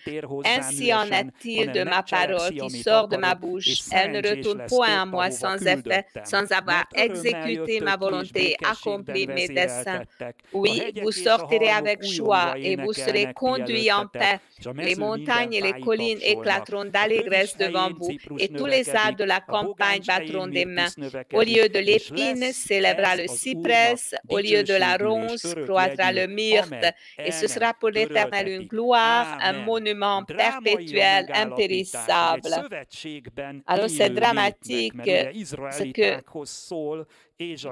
Ainsi en est-il de ma parole qui sort de ma bouche. Elle ne retourne point à moi sans effet, sans avoir exécuté ma volonté, accompli mes desseins. Oui, vous sortirez avec joie et vous serez conduits en paix. Les montagnes et les collines éclateront d'allégresse devant vous, et tous les arbres de la campagne battront des mains. Au lieu de l'épine s'élèvera le cyprès, au lieu de la ronce croîtra le myrte, et ce sera pour l'Éternel une gloire, un monument perpétuel, impérissable. Alors c'est dramatique, c'est que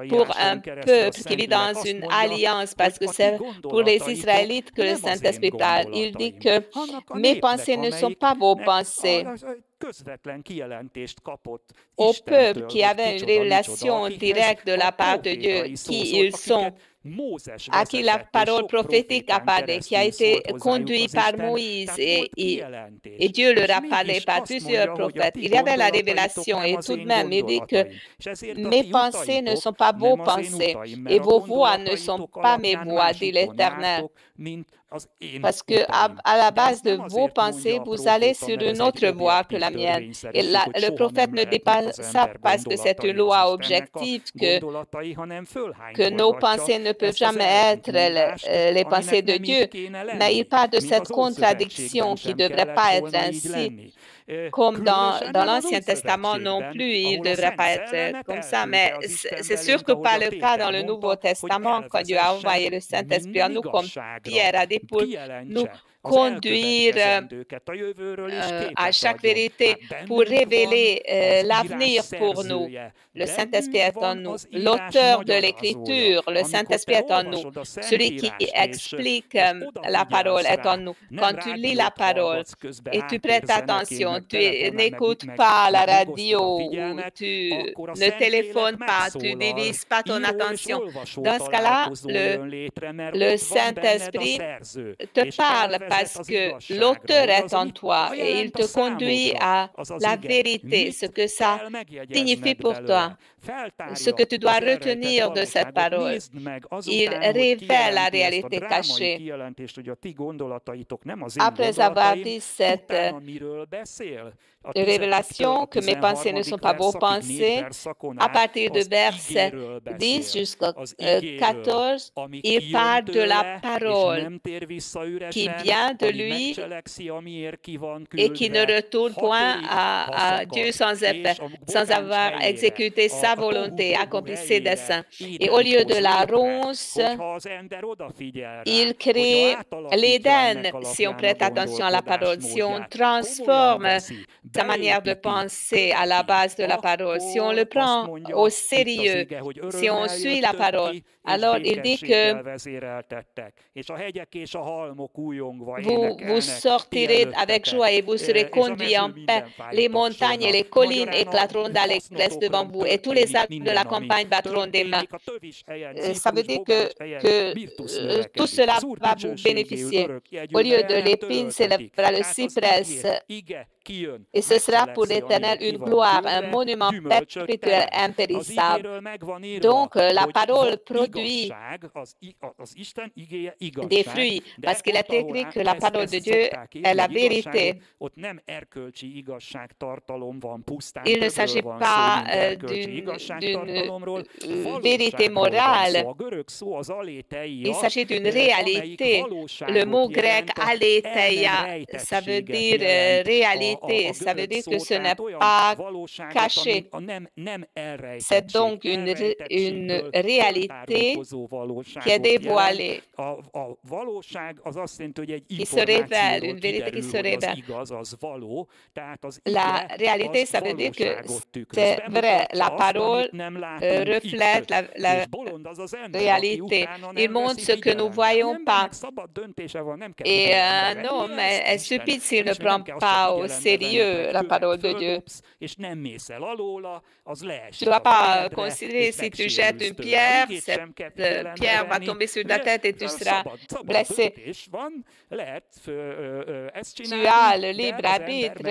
pour un peuple qui vit dans une alliance, parce que c'est pour les Israélites que le Saint-Esprit parle. Il dit que mes pensées ne sont pas vos pensées. Au peuple qui avait une révélation directe de la part de Dieu, qui ils sont, à qui la parole prophétique a parlé, qui a été conduit par Moïse, et Dieu leur a parlé par plusieurs prophètes. Il y avait la révélation, et tout de même, il dit que mes pensées ne sont pas vos pensées, et vos voix ne sont pas mes voix, dit l'Éternel. Parce que à la base de vos pensées, vous allez sur une autre voie que la mienne. Et le prophète ne dit pas ça parce que c'est une loi objective que nos pensées ne peuvent jamais être les pensées de Dieu. Mais il parle de cette contradiction qui ne devrait pas être ainsi. Comme dans l'Ancien Testament non plus, il ne devrait pas être comme ça. Mais c'est surtout pas le cas dans le Nouveau Testament, quand Dieu a envoyé le Saint-Esprit en nous, comme Pierre a dit, pour nous conduire à chaque vérité, pour révéler l'avenir pour nous. Le Saint-Esprit est en nous. L'auteur de l'Écriture, le Saint-Esprit est en nous. Celui qui explique la parole est en nous. Quand tu lis la parole et tu prêtes attention, tu n'écoutes pas la radio, ou tu ne téléphones pas, tu ne divises pas ton attention. Dans ce cas-là, le Saint-Esprit te parle parce que l'auteur est en toi et il te conduit à la vérité, ce que ça signifie pour toi, ce que tu dois retenir de cette parole. Il révèle la réalité cachée. Après avoir dit cette révélation, que mes pensées ne sont pas vos pensées, à partir de verset 10 jusqu'à 14, il parle de la parole qui vient de lui et qui ne retourne point à Dieu sans effet, sans avoir exécuté sa volonté, accompli ses desseins. Et au lieu de la ronce, il crée l'Éden, si on prête attention à la parole, si on transforme sa manière de penser à la base de la parole, si on le prend au sérieux, si on suit la parole, alors il dit que vous sortirez avec joie et vous serez conduits en paix. Les montagnes et les collines éclateront d'allégresse devant vous et tous les arbres de la campagne battront des mains. Ça veut dire que tout cela va vous bénéficier. Au lieu de l'épine s'élèvera le cyprès. Et ce sera pour l'Éternel une gloire, un monument perpétuel impérissable. Donc, la parole produit des fruits, parce qu'il est écrit que la parole de Dieu est la vérité. Il ne s'agit pas d'une vérité morale, il s'agit d'une réalité. Le mot grec aletheia, ça veut dire réalité, ça veut dire que ce n'est pas caché. C'est donc une réalité qui est dévoilée, qui se révèle, une vérité qui se révèle. La réalité, ça veut dire que c'est vrai, la parole reflète la réalité. Il montre ce que nous ne voyons pas. Et un homme est stupide s'il ne prend pas au sérieux la parole de Dieu. Tu ne dois pas considérer si tu jettes une pierre, cette pierre va tomber sur ta tête et tu seras blessé. Tu as le libre arbitre.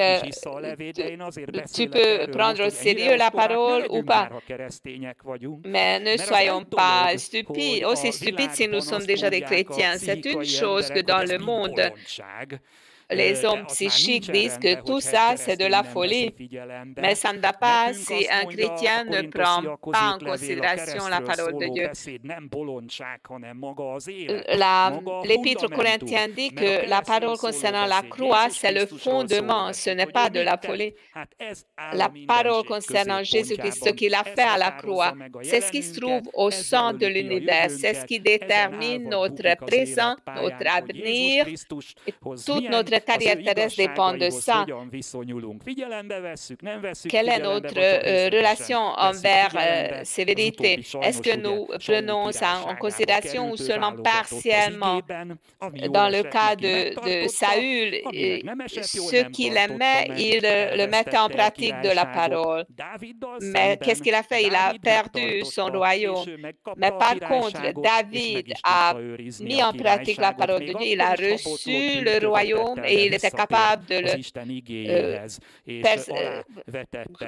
Tu peux prendre au sérieux la parole ou pas. Mais ne soyons pas stupides, aussi stupides si nous sommes déjà des chrétiens. C'est une chose que dans le monde, les hommes psychiques disent que tout ça, c'est de la folie. Mais ça ne va pas si un chrétien ne prend pas en considération la parole de Dieu. L'Épître aux Corinthiens dit que la parole concernant la croix, c'est le fondement, ce n'est pas de la folie. La parole concernant Jésus-Christ, ce qu'il a fait à la croix, c'est ce qui se trouve au centre de l'univers, c'est ce qui détermine notre présent, notre avenir, et toute notre carrière terrestre dépend de ça. Quelle est notre relation envers ces vérités? Est-ce que nous prenons ça en considération ou seulement partiellement? Dans le cas de Saül, ce qu'il aimait, il le mettait en pratique de la parole. Mais qu'est-ce qu'il a fait? Il a perdu son royaume. Mais par contre, David a mis en pratique la parole de Dieu. Il a reçu le royaume et il était capable de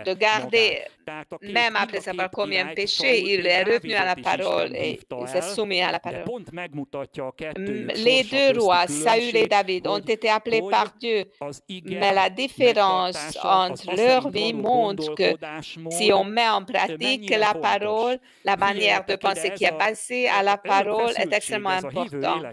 le garder, même après avoir commis un péché, il est revenu à la parole et il s'est soumis à la parole. Les deux rois, Saül et David, ont été appelés par Dieu, mais la différence entre leur vie montre que si on met en pratique la parole, la manière de penser qui est basée à la parole est extrêmement importante.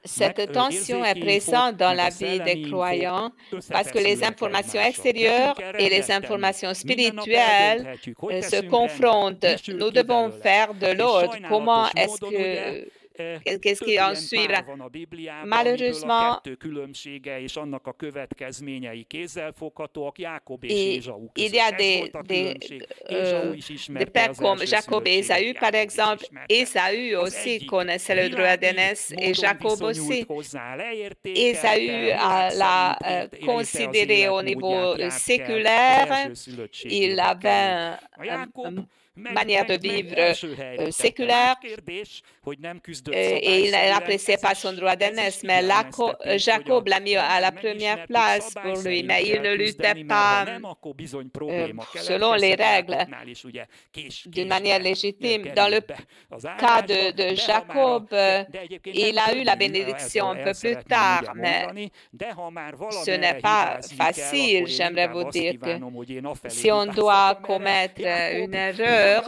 Cette tension est présente dans la vie des croyants parce que les informations extérieures et les informations spirituelles se confrontent. Nous devons faire de l'ordre. Comment est-ce que qu'est-ce qui en suivra? Malheureusement, il y a des pères comme Jacob et Ésaü, par exemple. Ésaü aussi connaissait le droit d'aînesse et Jacob aussi. Ésaü l'a considéré au niveau séculaire. Il avait manière de vivre séculaire et il n'appréciait pas son droit d'aînesse, mais Jacob l'a mis à la première place pour lui, mais il ne luttait pas selon les règles d'une manière légitime. Dans le cas de Jacob, il a eu la bénédiction un peu plus tard, mais ce n'est pas facile, j'aimerais vous dire que si on doit commettre une erreur,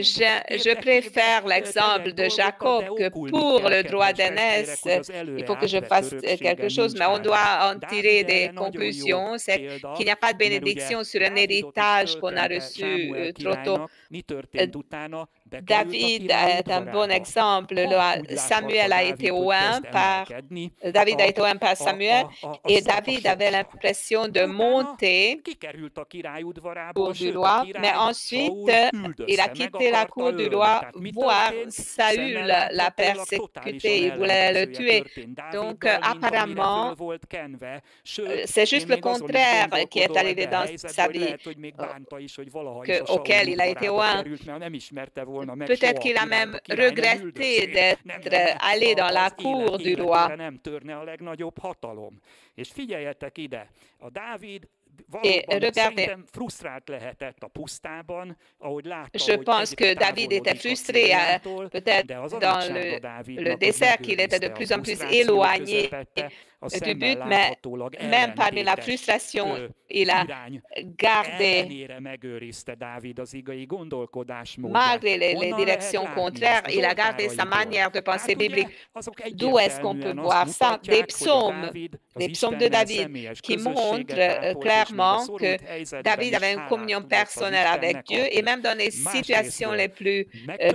je préfère l'exemple de Jacob que pour le droit d'aînesse, il faut que je fasse quelque chose, mais on doit en tirer des conclusions. C'est qu'il n'y a pas de bénédiction sur un héritage qu'on a reçu trop tôt. David est un bon exemple. Samuel a été oint par David a été oint par Samuel et David avait l'impression de monter cour du roi, mais ensuite il a quitté la cour du roi, voir Saül l'a persécuté, il voulait le tuer. Donc apparemment, c'est juste le contraire qui est arrivé dans sa vie, auquel il a été oint. Peut-être qu'il a même regretté d'être allé dans la cour du roi. Et regardez, je pense que David était frustré, peut-être dans le désert, qu'il était de plus en plus éloigné du but, mais même parmi la frustration, il a gardé, malgré les directions contraires, il a gardé sa manière de penser biblique. D'où est-ce qu'on peut voir ça? Des psaumes de David qui montrent clairement que David avait une communion personnelle avec Dieu et même dans les situations les plus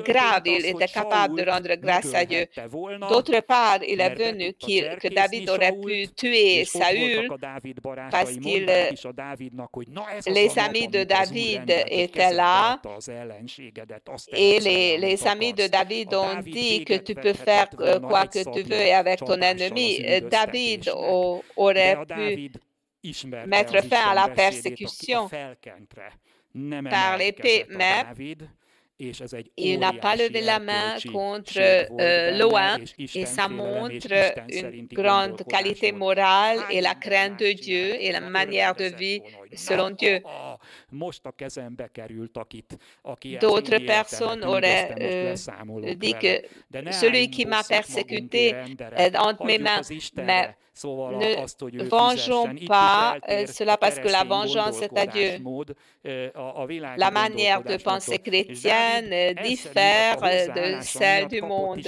graves, il était capable de rendre grâce à Dieu. D'autre part, il est venu que David aurait pu tuer Saül parce que les amis de David étaient là et les amis de David ont dit que tu peux faire quoi que tu veux avec ton ennemi. David aurait pu mettre fin à la persécution par l'épée, mais il n'a pas levé la main contre l'oint et ça montre une grande qualité morale et la crainte de Dieu et la manière de vie selon Dieu. D'autres personnes auraient dit que celui qui m'a persécuté est entre mes mains, mais ne vengeons pas cela parce que la vengeance est à Dieu. La manière de penser chrétienne diffère de celle du monde.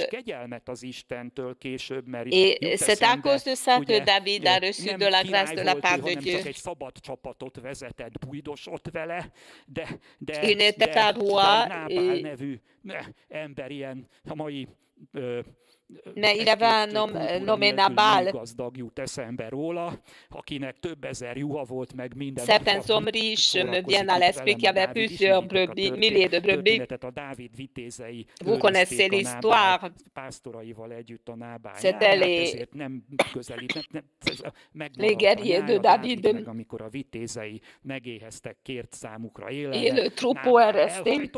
Et c'est à cause de ça que David a reçu de la grâce de la part de Dieu. Il n'était pas roi, mais il avait un homme nommé Nabal. Certains hommes riches me viennent à l'esprit qui avaient plusieurs brebis, milliers de brebis. Vous connaissez l'histoire. C'était les guerriers de David. Et le troupeau est resté.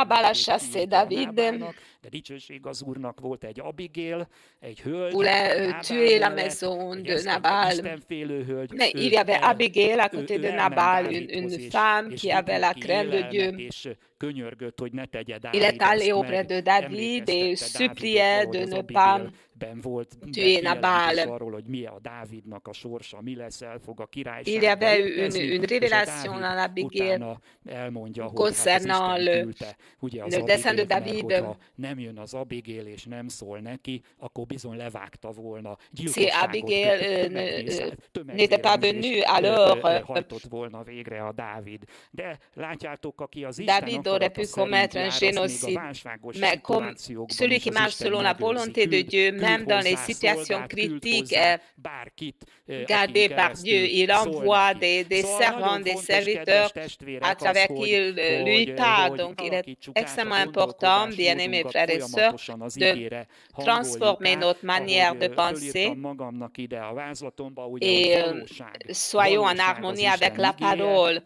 Nabal a chassé David. Voulait tuer la maison de Nabal. Mais il y avait Abigail à côté de Nabal, une femme qui avait la crainte de Dieu. Il est allé auprès de David et suppliait de ne pas tuer Nabal. Il y avait eu une révélation dans Abigail concernant le dessein de David. Si Abigail n'était pas venue, alors David aurait pu commettre un génocide. Mais comme celui qui marche selon la volonté de Dieu, même dans les situations critiques, est gardé par Dieu, il envoie des servants, des serviteurs à travers qui il lui parle. Donc, il est extrêmement important, bien-aimés frères et sœurs, de transformer notre manière de penser et soyons en harmonie avec la parole.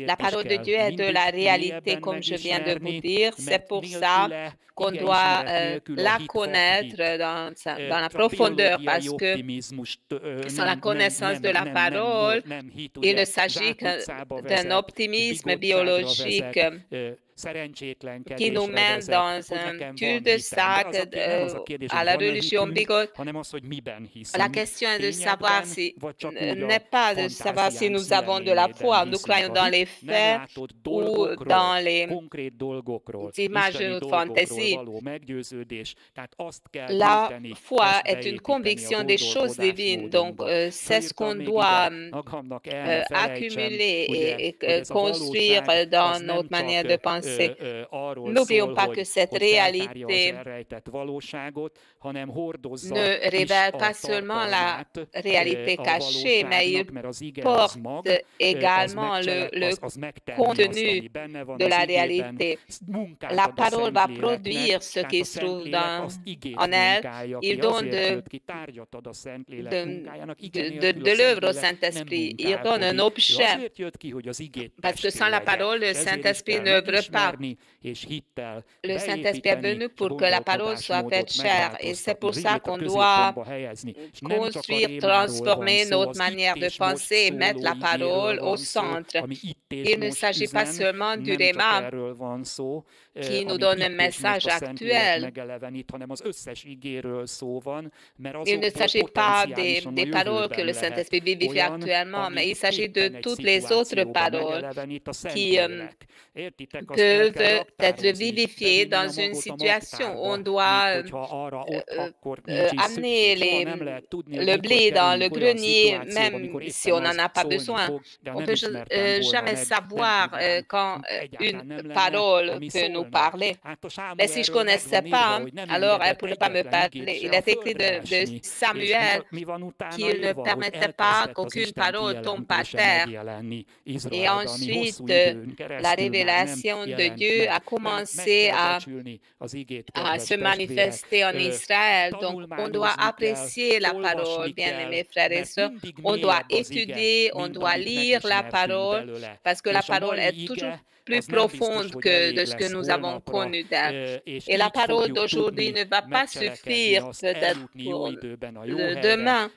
La parole de Dieu est de la réalité, comme je viens de vous dire. C'est pour ça qu'on doit la connaître dans la profondeur, parce que sans la connaissance de la parole, il ne s'agit que d'un optimisme biologique. qui nous mène dans un cul-de-sac à la religion bigote. La question est de savoir si, n'est pas de savoir si nous avons de la foi, nous croyons dans les faits ou dans les images de notre fantaisie. La foi est une conviction des choses divines, donc c'est ce qu'on doit accumuler et construire dans notre manière de penser. N'oublions pas que cette réalité ne révèle pas seulement la réalité cachée, mais il porte également le contenu de la réalité. La parole va produire ce qui se trouve en elle. Il donne de l'œuvre au Saint-Esprit. Il donne un objet. Parce que sans la parole, le Saint-Esprit n'œuvre pas. Le Saint-Esprit est venu pour que la parole soit faite chair. Et c'est pour ça qu'on doit construire, transformer notre manière de penser et mettre la parole au centre. Il ne s'agit pas seulement du réma qui nous donne un message actuel. Il ne s'agit pas des paroles que le Saint-Esprit vivifie actuellement, mais il s'agit de toutes les autres paroles qui peuvent être vivifiées dans une situation. On doit amener le blé dans le grenier, même si on n'en a pas besoin. On ne peut jamais savoir quand une parole peut nous parler. Mais si je ne connaissais pas, alors elle ne pourrait pas me parler. Il est écrit de Samuel qu'il ne permettait pas qu'aucune parole tombe par terre. Et ensuite, la révélation de Dieu a commencé à se manifester en Israël. Donc, on doit apprécier la parole, bien-aimés frères et sœurs. On doit étudier, on doit lire la parole, parce que la parole est toujours plus profonde que de ce que nous avons connu d'elle. Et la parole d'aujourd'hui ne va pas suffire peut-être pour le demain.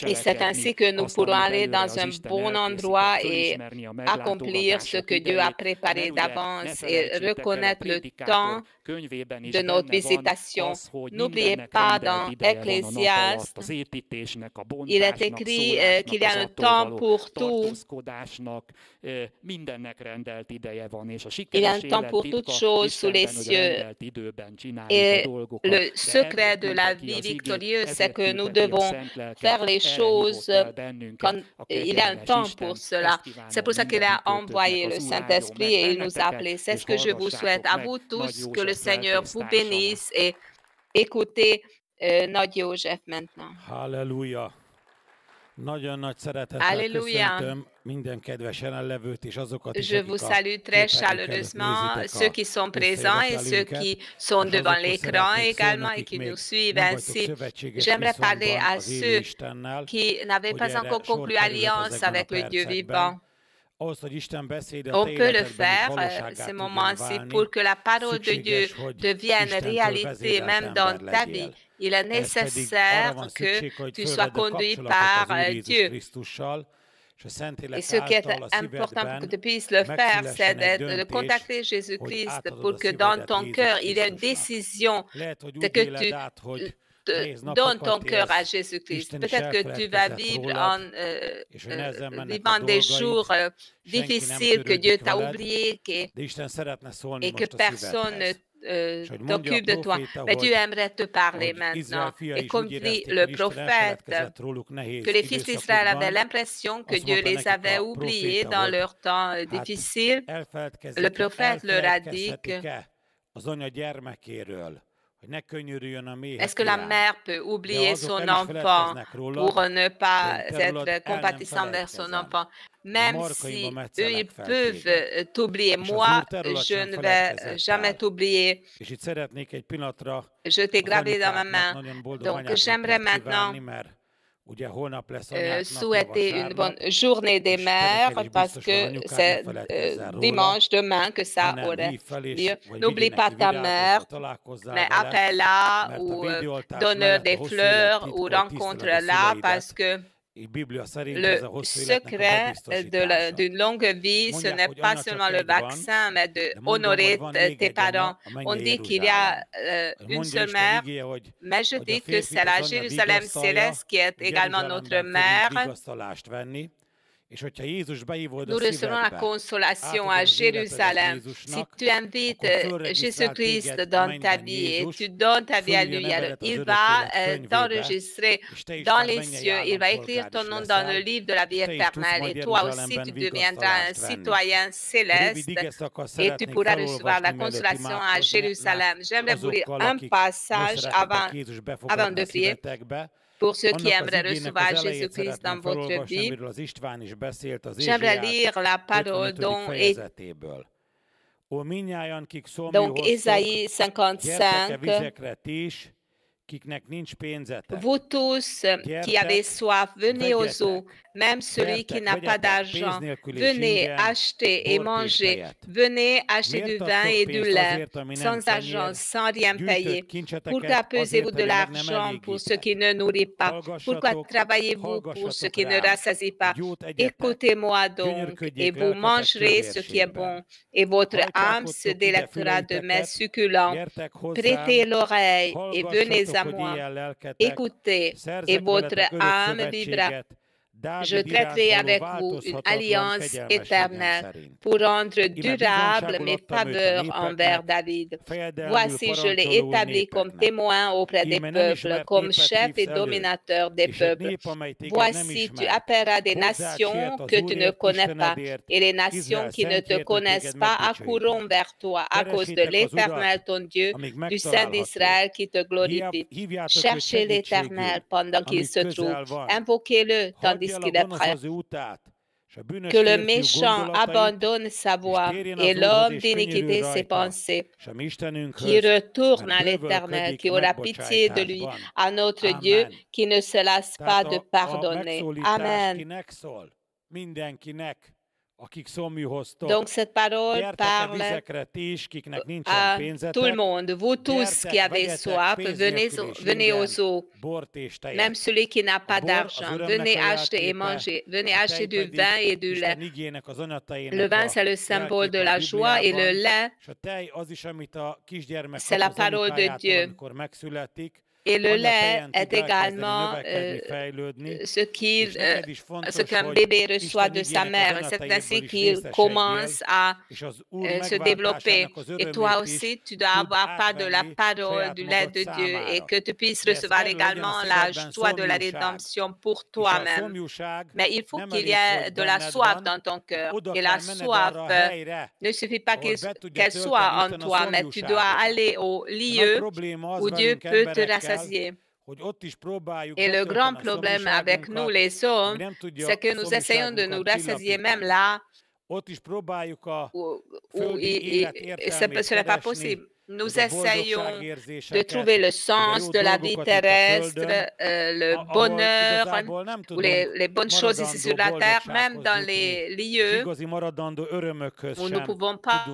Et c'est ainsi que nous pourrons aller dans un bon endroit et accomplir ce que Dieu a préparé d'avance et reconnaître le temps de notre visitation. N'oubliez pas dans Ecclésiaste, il est écrit qu'il y a un temps pour tout. Il y a un temps pour toutes choses sous les cieux. Et le secret de la vie victorieuse, c'est que nous devons faire les choses quand il y a un temps pour cela. C'est pour ça qu'il a envoyé le Saint-Esprit et il nous a appelés. C'est ce que je vous souhaite à vous tous, que le Seigneur vous bénisse et écoutez Nagy József maintenant. Halleluja! Nagyon nagy szeretettel köszöntöm minden kedves jelenlevőt és azokat is, je vous salue très chaleureusement, ceux qui sont présents et ceux qui sont devant l'écran également et qui nous suivent ainsi. J'aimerais parler à ceux qui n'avaient pas encore conclu alliance avec le Dieu vivant. On peut le faire, ce moment-ci, pour que la parole de Dieu devienne réalité même dans ta vie. Il est nécessaire que tu sois conduit par Dieu. Et ce qui est important pour que tu puisses le faire, c'est de contacter Jésus-Christ pour que dans ton cœur, il y ait une décision que tu donne ton cœur à Jésus-Christ. Peut-être que tu vas vivre en vivant des jours difficiles, que Dieu t'a oublié et que personne ne t'occupe de toi. Mais Dieu aimerait te parler maintenant. Et comme dit le prophète, que les fils d'Israël avaient l'impression que Dieu les avait oubliés dans leur temps difficile, le prophète leur a dit que est-ce que la mère peut oublier son enfant pour ne pas être compatissant vers son enfant? Même si eux, ils peuvent t'oublier, moi, je ne vais jamais t'oublier. Je t'ai gravé dans ma main. Donc, j'aimerais maintenant souhaiter une bonne journée des mères parce que c'est dimanche demain que ça aurait lieu. N'oublie pas ta mère, mais appelle-la ou donne-leur des fleurs ou rencontre-la parce que Le secret d'une longue vie, ce n'est pas seulement le vaccin, mais d'honorer tes parents. On dit qu'il y a une seule mère, mais je dis que c'est la Jérusalem céleste qui est également notre mère. Nous recevons la consolation à Jérusalem. Si tu invites Jésus-Christ dans ta vie et tu donnes ta vie à lui, alors il va t'enregistrer dans les cieux. Il va écrire ton nom dans le livre de la vie éternelle. Et toi aussi, tu deviendras un citoyen céleste et tu pourras recevoir la consolation à Jérusalem. J'aimerais vous lire un passage avant de prier. Pour ceux qui aimeraient recevoir Jésus-Christ dans votre vie, j'aimerais lire la parole dont donc Ésaïe 55. Vous tous qui avez soif, venez aux eaux, même celui qui n'a pas d'argent, venez acheter et manger, venez acheter du vin et du lait, sans argent, sans rien payer. Pourquoi pesez-vous de l'argent pour ce qui ne nourrit pas? Pourquoi travaillez-vous pour ce qui ne rassasie pas? Écoutez-moi donc, et vous mangerez ce qui est bon, et votre âme se délectera de mes succulents. Prêtez l'oreille et venez à moi. Écoutez, et votre âme vivra. Je traiterai avec vous une alliance éternelle pour rendre durable mes faveurs envers David. Voici, je l'ai établi comme témoin auprès des peuples, comme chef et dominateur des peuples. Voici, tu appelleras des nations que tu ne connais pas, et les nations qui ne te connaissent pas accourront vers toi à cause de l'Éternel, ton Dieu, du Saint d'Israël qui te glorifie. Cherchez l'Éternel pendant qu'il se trouve, invoquez-le tandis qu'il est prêt. Que le méchant abandonne sa voie et l'homme d'iniquité ses pensées, qui retourne à l'Éternel, qui aura pitié de lui, à notre Dieu, qui ne se lasse pas de pardonner. Amen. Donc cette parole parle à tout le monde. Vous tous qui avez soif, venez aux eaux. Même celui qui n'a pas d'argent, venez acheter et manger. Venez acheter du vin et du lait. Le vin, c'est le symbole de la joie et le lait, c'est la parole de Dieu. Et le lait est également ce qu'un bébé reçoit de sa mère. C'est ainsi qu'il commence à se développer. Et toi aussi, tu dois avoir part de la parole du lait de Dieu et que tu puisses recevoir également la joie de la rédemption pour toi-même. Mais il faut qu'il y ait de la soif dans ton cœur. Et la soif ne suffit pas qu'elle soit en toi, mais tu dois aller au lieu où Dieu peut te rassasier. Et le grand problème avec nous, les hommes, c'est que nous essayons de nous rassasier même là où ce n'est pas possible. Nous essayons de trouver le sens de la vie terrestre, le bonheur ou les bonnes choses ici sur la terre, même dans les lieux où nous ne pouvons pas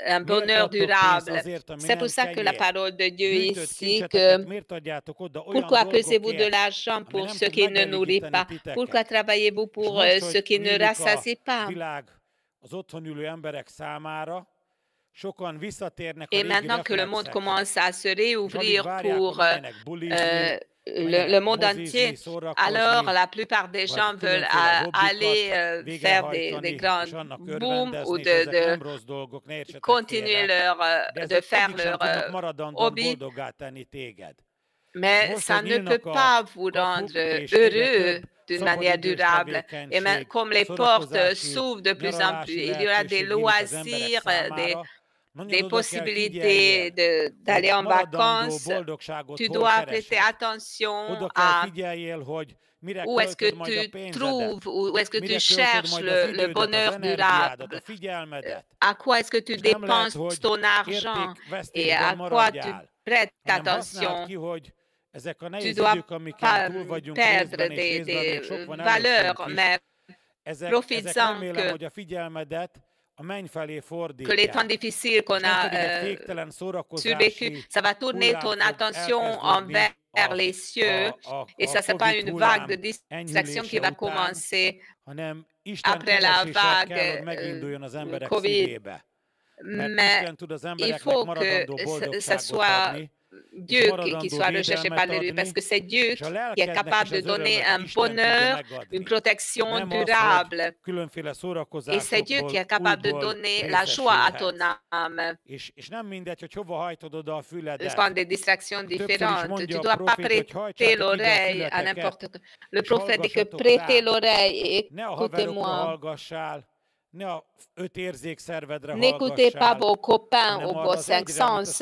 un bonheur durable. C'est pour ça que la parole de Dieu ici, que pourquoi pesez-vous de l'argent pour ce qui ne nourrit pas? Pourquoi travaillez-vous pour ce qui ne rassasie pas? Et maintenant que le monde commence à se réouvrir pour le monde entier, alors la plupart des gens veulent aller faire des grands booms ou de continuer de faire leur hobby. Mais ça ne peut pas vous rendre heureux d'une manière durable. Et même comme les portes s'ouvrent de plus en plus, il y aura des loisirs, des possibilités d'aller en vacances. Tu dois prêter attention à où est-ce que tu trouves, où est-ce que tu cherches le bonheur durable, à quoi est-ce que tu dépenses ton argent et à quoi tu prêtes attention. Tu dois pas perdre des valeurs, mais profites-en que que les temps difficiles qu'on a survécu, ça va tourner ton attention envers les cieux et ça, c'est pas une vague de distraction qui va commencer après la vague Covid. Mais il faut que ce soit Dieu qui soit recherché par lui, parce que c'est Dieu qui est capable de donner un bonheur, une protection durable. Et c'est Dieu qui est capable de donner la joie à ton âme. Sans des distractions différentes. Tu ne dois pas prêter l'oreille à n'importe quoi. Le prophète dit que prêtez l'oreille et écoutez-moi. N'écoutez pas vos copains ou vos cinq sens,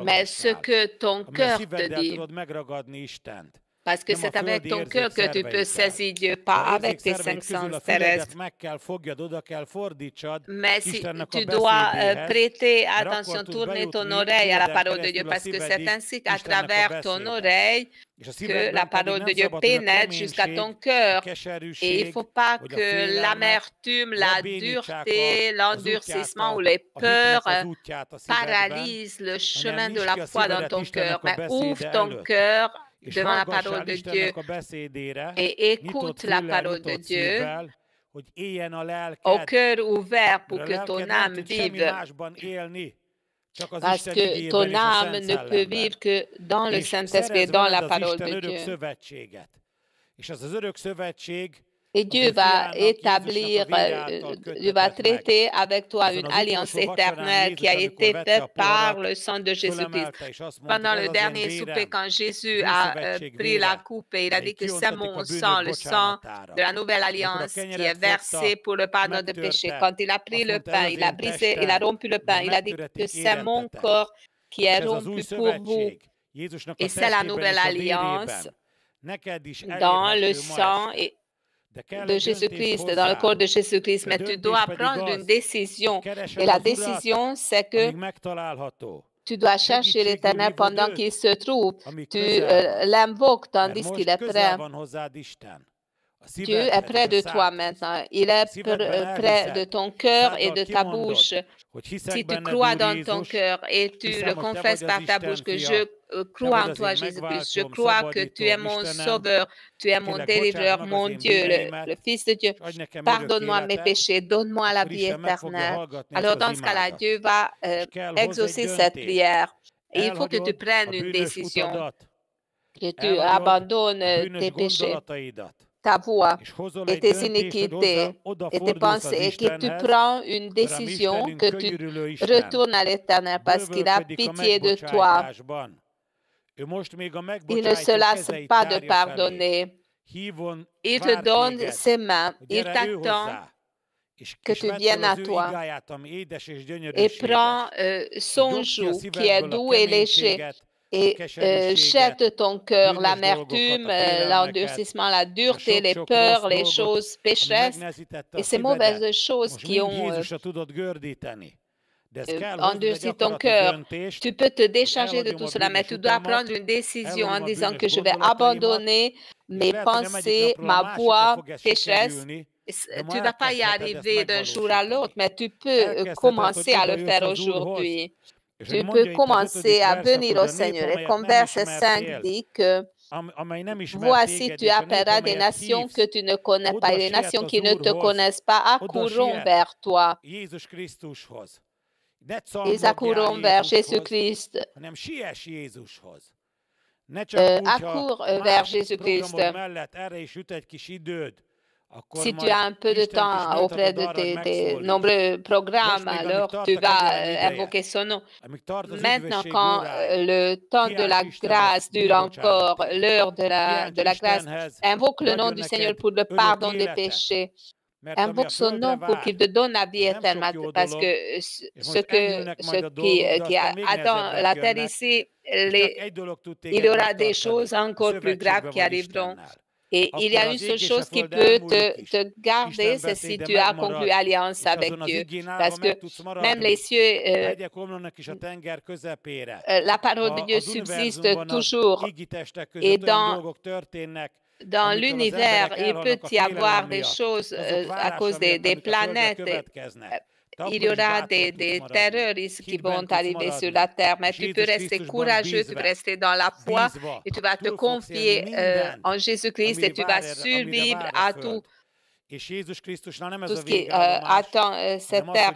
mais ce que ton cœur te dit. Parce que c'est avec ton cœur que tu peux saisir Dieu, pas avec tes cinq sens terrestres. Mais si tu dois prêter attention, tourner ton oreille à la parole de Dieu, parce que c'est ainsi qu'à travers ton oreille que la parole de Dieu pénètre jusqu'à ton cœur. Et il ne faut pas que l'amertume, la dureté, l'endurcissement ou les peurs paralysent le chemin de la foi dans ton cœur. Mais ouvre ton cœur devant la parole de Dieu et écoute la parole de Dieu au cœur ouvert pour que ton âme vive. Parce que ton âme ne peut vivre que dans le Saint-Esprit, dans la parole de Dieu. Et Dieu va établir, Dieu va traiter avec toi une alliance éternelle qui a été faite par le sang de Jésus-Christ. Pendant le dernier souper, quand Jésus a pris la coupe et il a dit que c'est mon sang, le sang de la nouvelle alliance qui est versé pour le pardon des péchés. Quand il a pris le pain, il a brisé, il a rompu le pain, il a dit que c'est mon corps qui est rompu pour vous. Et c'est la nouvelle alliance dans le sang de Jésus-Christ, dans le corps de Jésus-Christ, mais tu dois prendre une décision. Et la décision, c'est que tu dois chercher l'Éternel pendant qu'il se trouve. Tu l'invoques tandis qu'il est prêt. Dieu est près de toi maintenant. Il est près de ton cœur et de ta bouche. Si tu crois dans ton cœur et tu le confesses par ta bouche que je crois en toi, Jésus-Christ, je crois que tu es mon sauveur, tu es mon délivreur, mon Dieu, le Fils de Dieu. Pardonne-moi mes péchés, donne-moi la vie éternelle. Alors dans ce cas-là, Dieu va exaucer cette prière. Et il faut que tu prennes une décision, que tu abandonnes tes péchés, ta voix et tes iniquités et tes pensées, et que tu prends une décision, que tu retournes à l'Éternel parce qu'il a pitié de toi. Il ne se lasse pas de pardonner. Il te donne ses mains. Il t'attend que tu viennes à toi et prends son joug qui est doux et léger et jette ton cœur l'amertume, l'endurcissement, la dureté, les peurs, les choses pécheresses et ces mauvaises choses qui ont endurci ton cœur. Tu peux te décharger de tout cela, mais tu dois prendre une décision en disant que je vais abandonner mes pensées, ma voix pécheresse. Tu ne vas pas y arriver d'un jour à l'autre, mais tu peux commencer à le faire aujourd'hui. Tu peux commencer à venir au Seigneur. Et comme verset 5 dit que voici, tu appelleras des nations que tu ne connais pas, et les nations qui ne te connaissent pas accourront vers toi. Ils accourront vers Jésus-Christ. Accours vers Jésus-Christ. Si tu as un peu de temps auprès de tes nombreux programmes, alors tu vas invoquer son nom. Maintenant, quand le temps de la grâce dure encore, l'heure de la grâce, invoque le nom du Seigneur pour le pardon des péchés. Invoque son nom pour qu'il te donne la vie éternelle, parce que ce qui attend la terre ici, il y aura des choses encore plus graves qui arriveront. Et il y a une seule chose qui peut te garder, c'est si tu as conclu alliance avec Dieu. Parce que même les cieux, la parole de Dieu subsiste toujours. Et dans Dans l'univers, il peut y avoir des choses à cause des planètes. Il y aura des terroristes qui vont arriver sur la terre, mais tu peux rester courageux, tu peux rester dans la foi et tu vas te confier en Jésus-Christ et tu vas survivre à tout ce qui attend cette terre.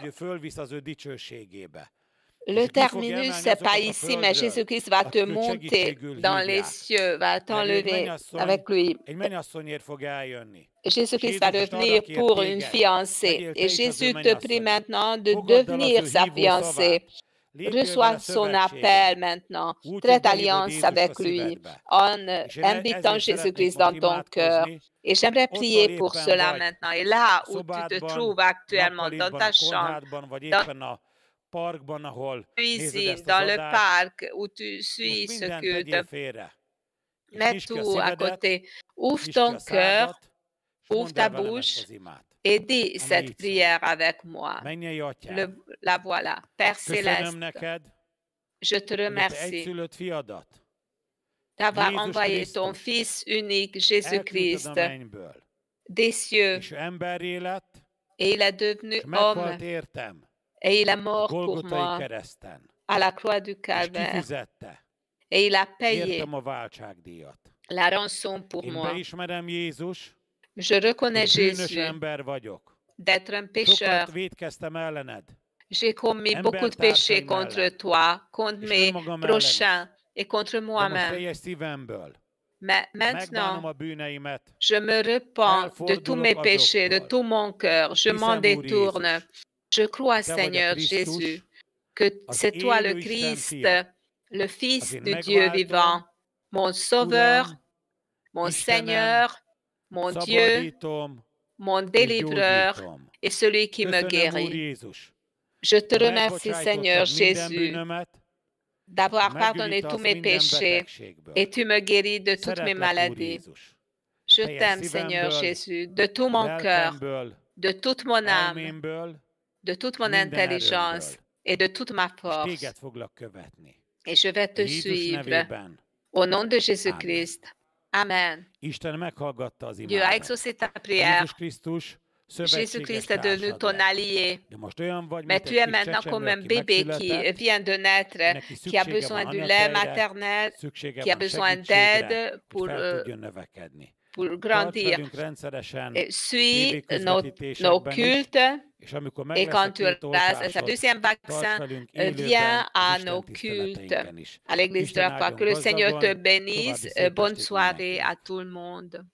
Le terminus, ce n'est pas ici, mais Jésus-Christ va te monter dans les cieux, va t'enlever avec lui. Jésus-Christ va revenir pour une fiancée. Et Jésus te prie maintenant de devenir sa fiancée. Reçois son appel maintenant. Traite alliance avec lui en invitant Jésus-Christ dans ton cœur. Et j'aimerais prier pour cela maintenant. Et là où tu te trouves actuellement, dans ta chambre, dans cuisine, dans le parc où tu suis ce culte, mets tout à côté. Ouvre ton cœur, ouvre ta bouche et dis cette prière avec moi. La voilà. Père céleste, je te remercie d'avoir envoyé ton Fils unique, Jésus-Christ, des cieux, et il est devenu homme. Et il est mort pour moi à la croix du Calvaire. Et il a payé la rançon pour moi. Je reconnais Jésus d'être un pécheur. J'ai commis beaucoup de péchés contre toi, contre mes prochains et contre moi-même. Mais maintenant, je me repens de tous mes péchés, de tout mon cœur. Je m'en détourne. Je crois, Seigneur Jésus, que c'est toi le Christ, le Fils du Dieu vivant, mon Sauveur, mon Seigneur, mon Dieu, mon délivreur et celui qui me guérit. Je te remercie, Seigneur Jésus, d'avoir pardonné tous mes péchés et tu me guéris de toutes mes maladies. Je t'aime, Seigneur Jésus, de tout mon cœur, de toute mon âme, de toute mon intelligence et de toute ma force. Et je vais te suivre au nom de Jésus-Christ. Amen. Dieu a exaucé ta prière. Jésus-Christ est devenu ton allié. Mais tu es maintenant comme un bébé qui vient de naître, qui a besoin du lait maternel, qui a besoin d'aide pour grandir. Suis nos cultes. Et quand tu auras ce deuxième vaccin, viens à nos cultes, à l'Église de la foi. Que le Seigneur te bénisse. Bonne soirée à tout le monde.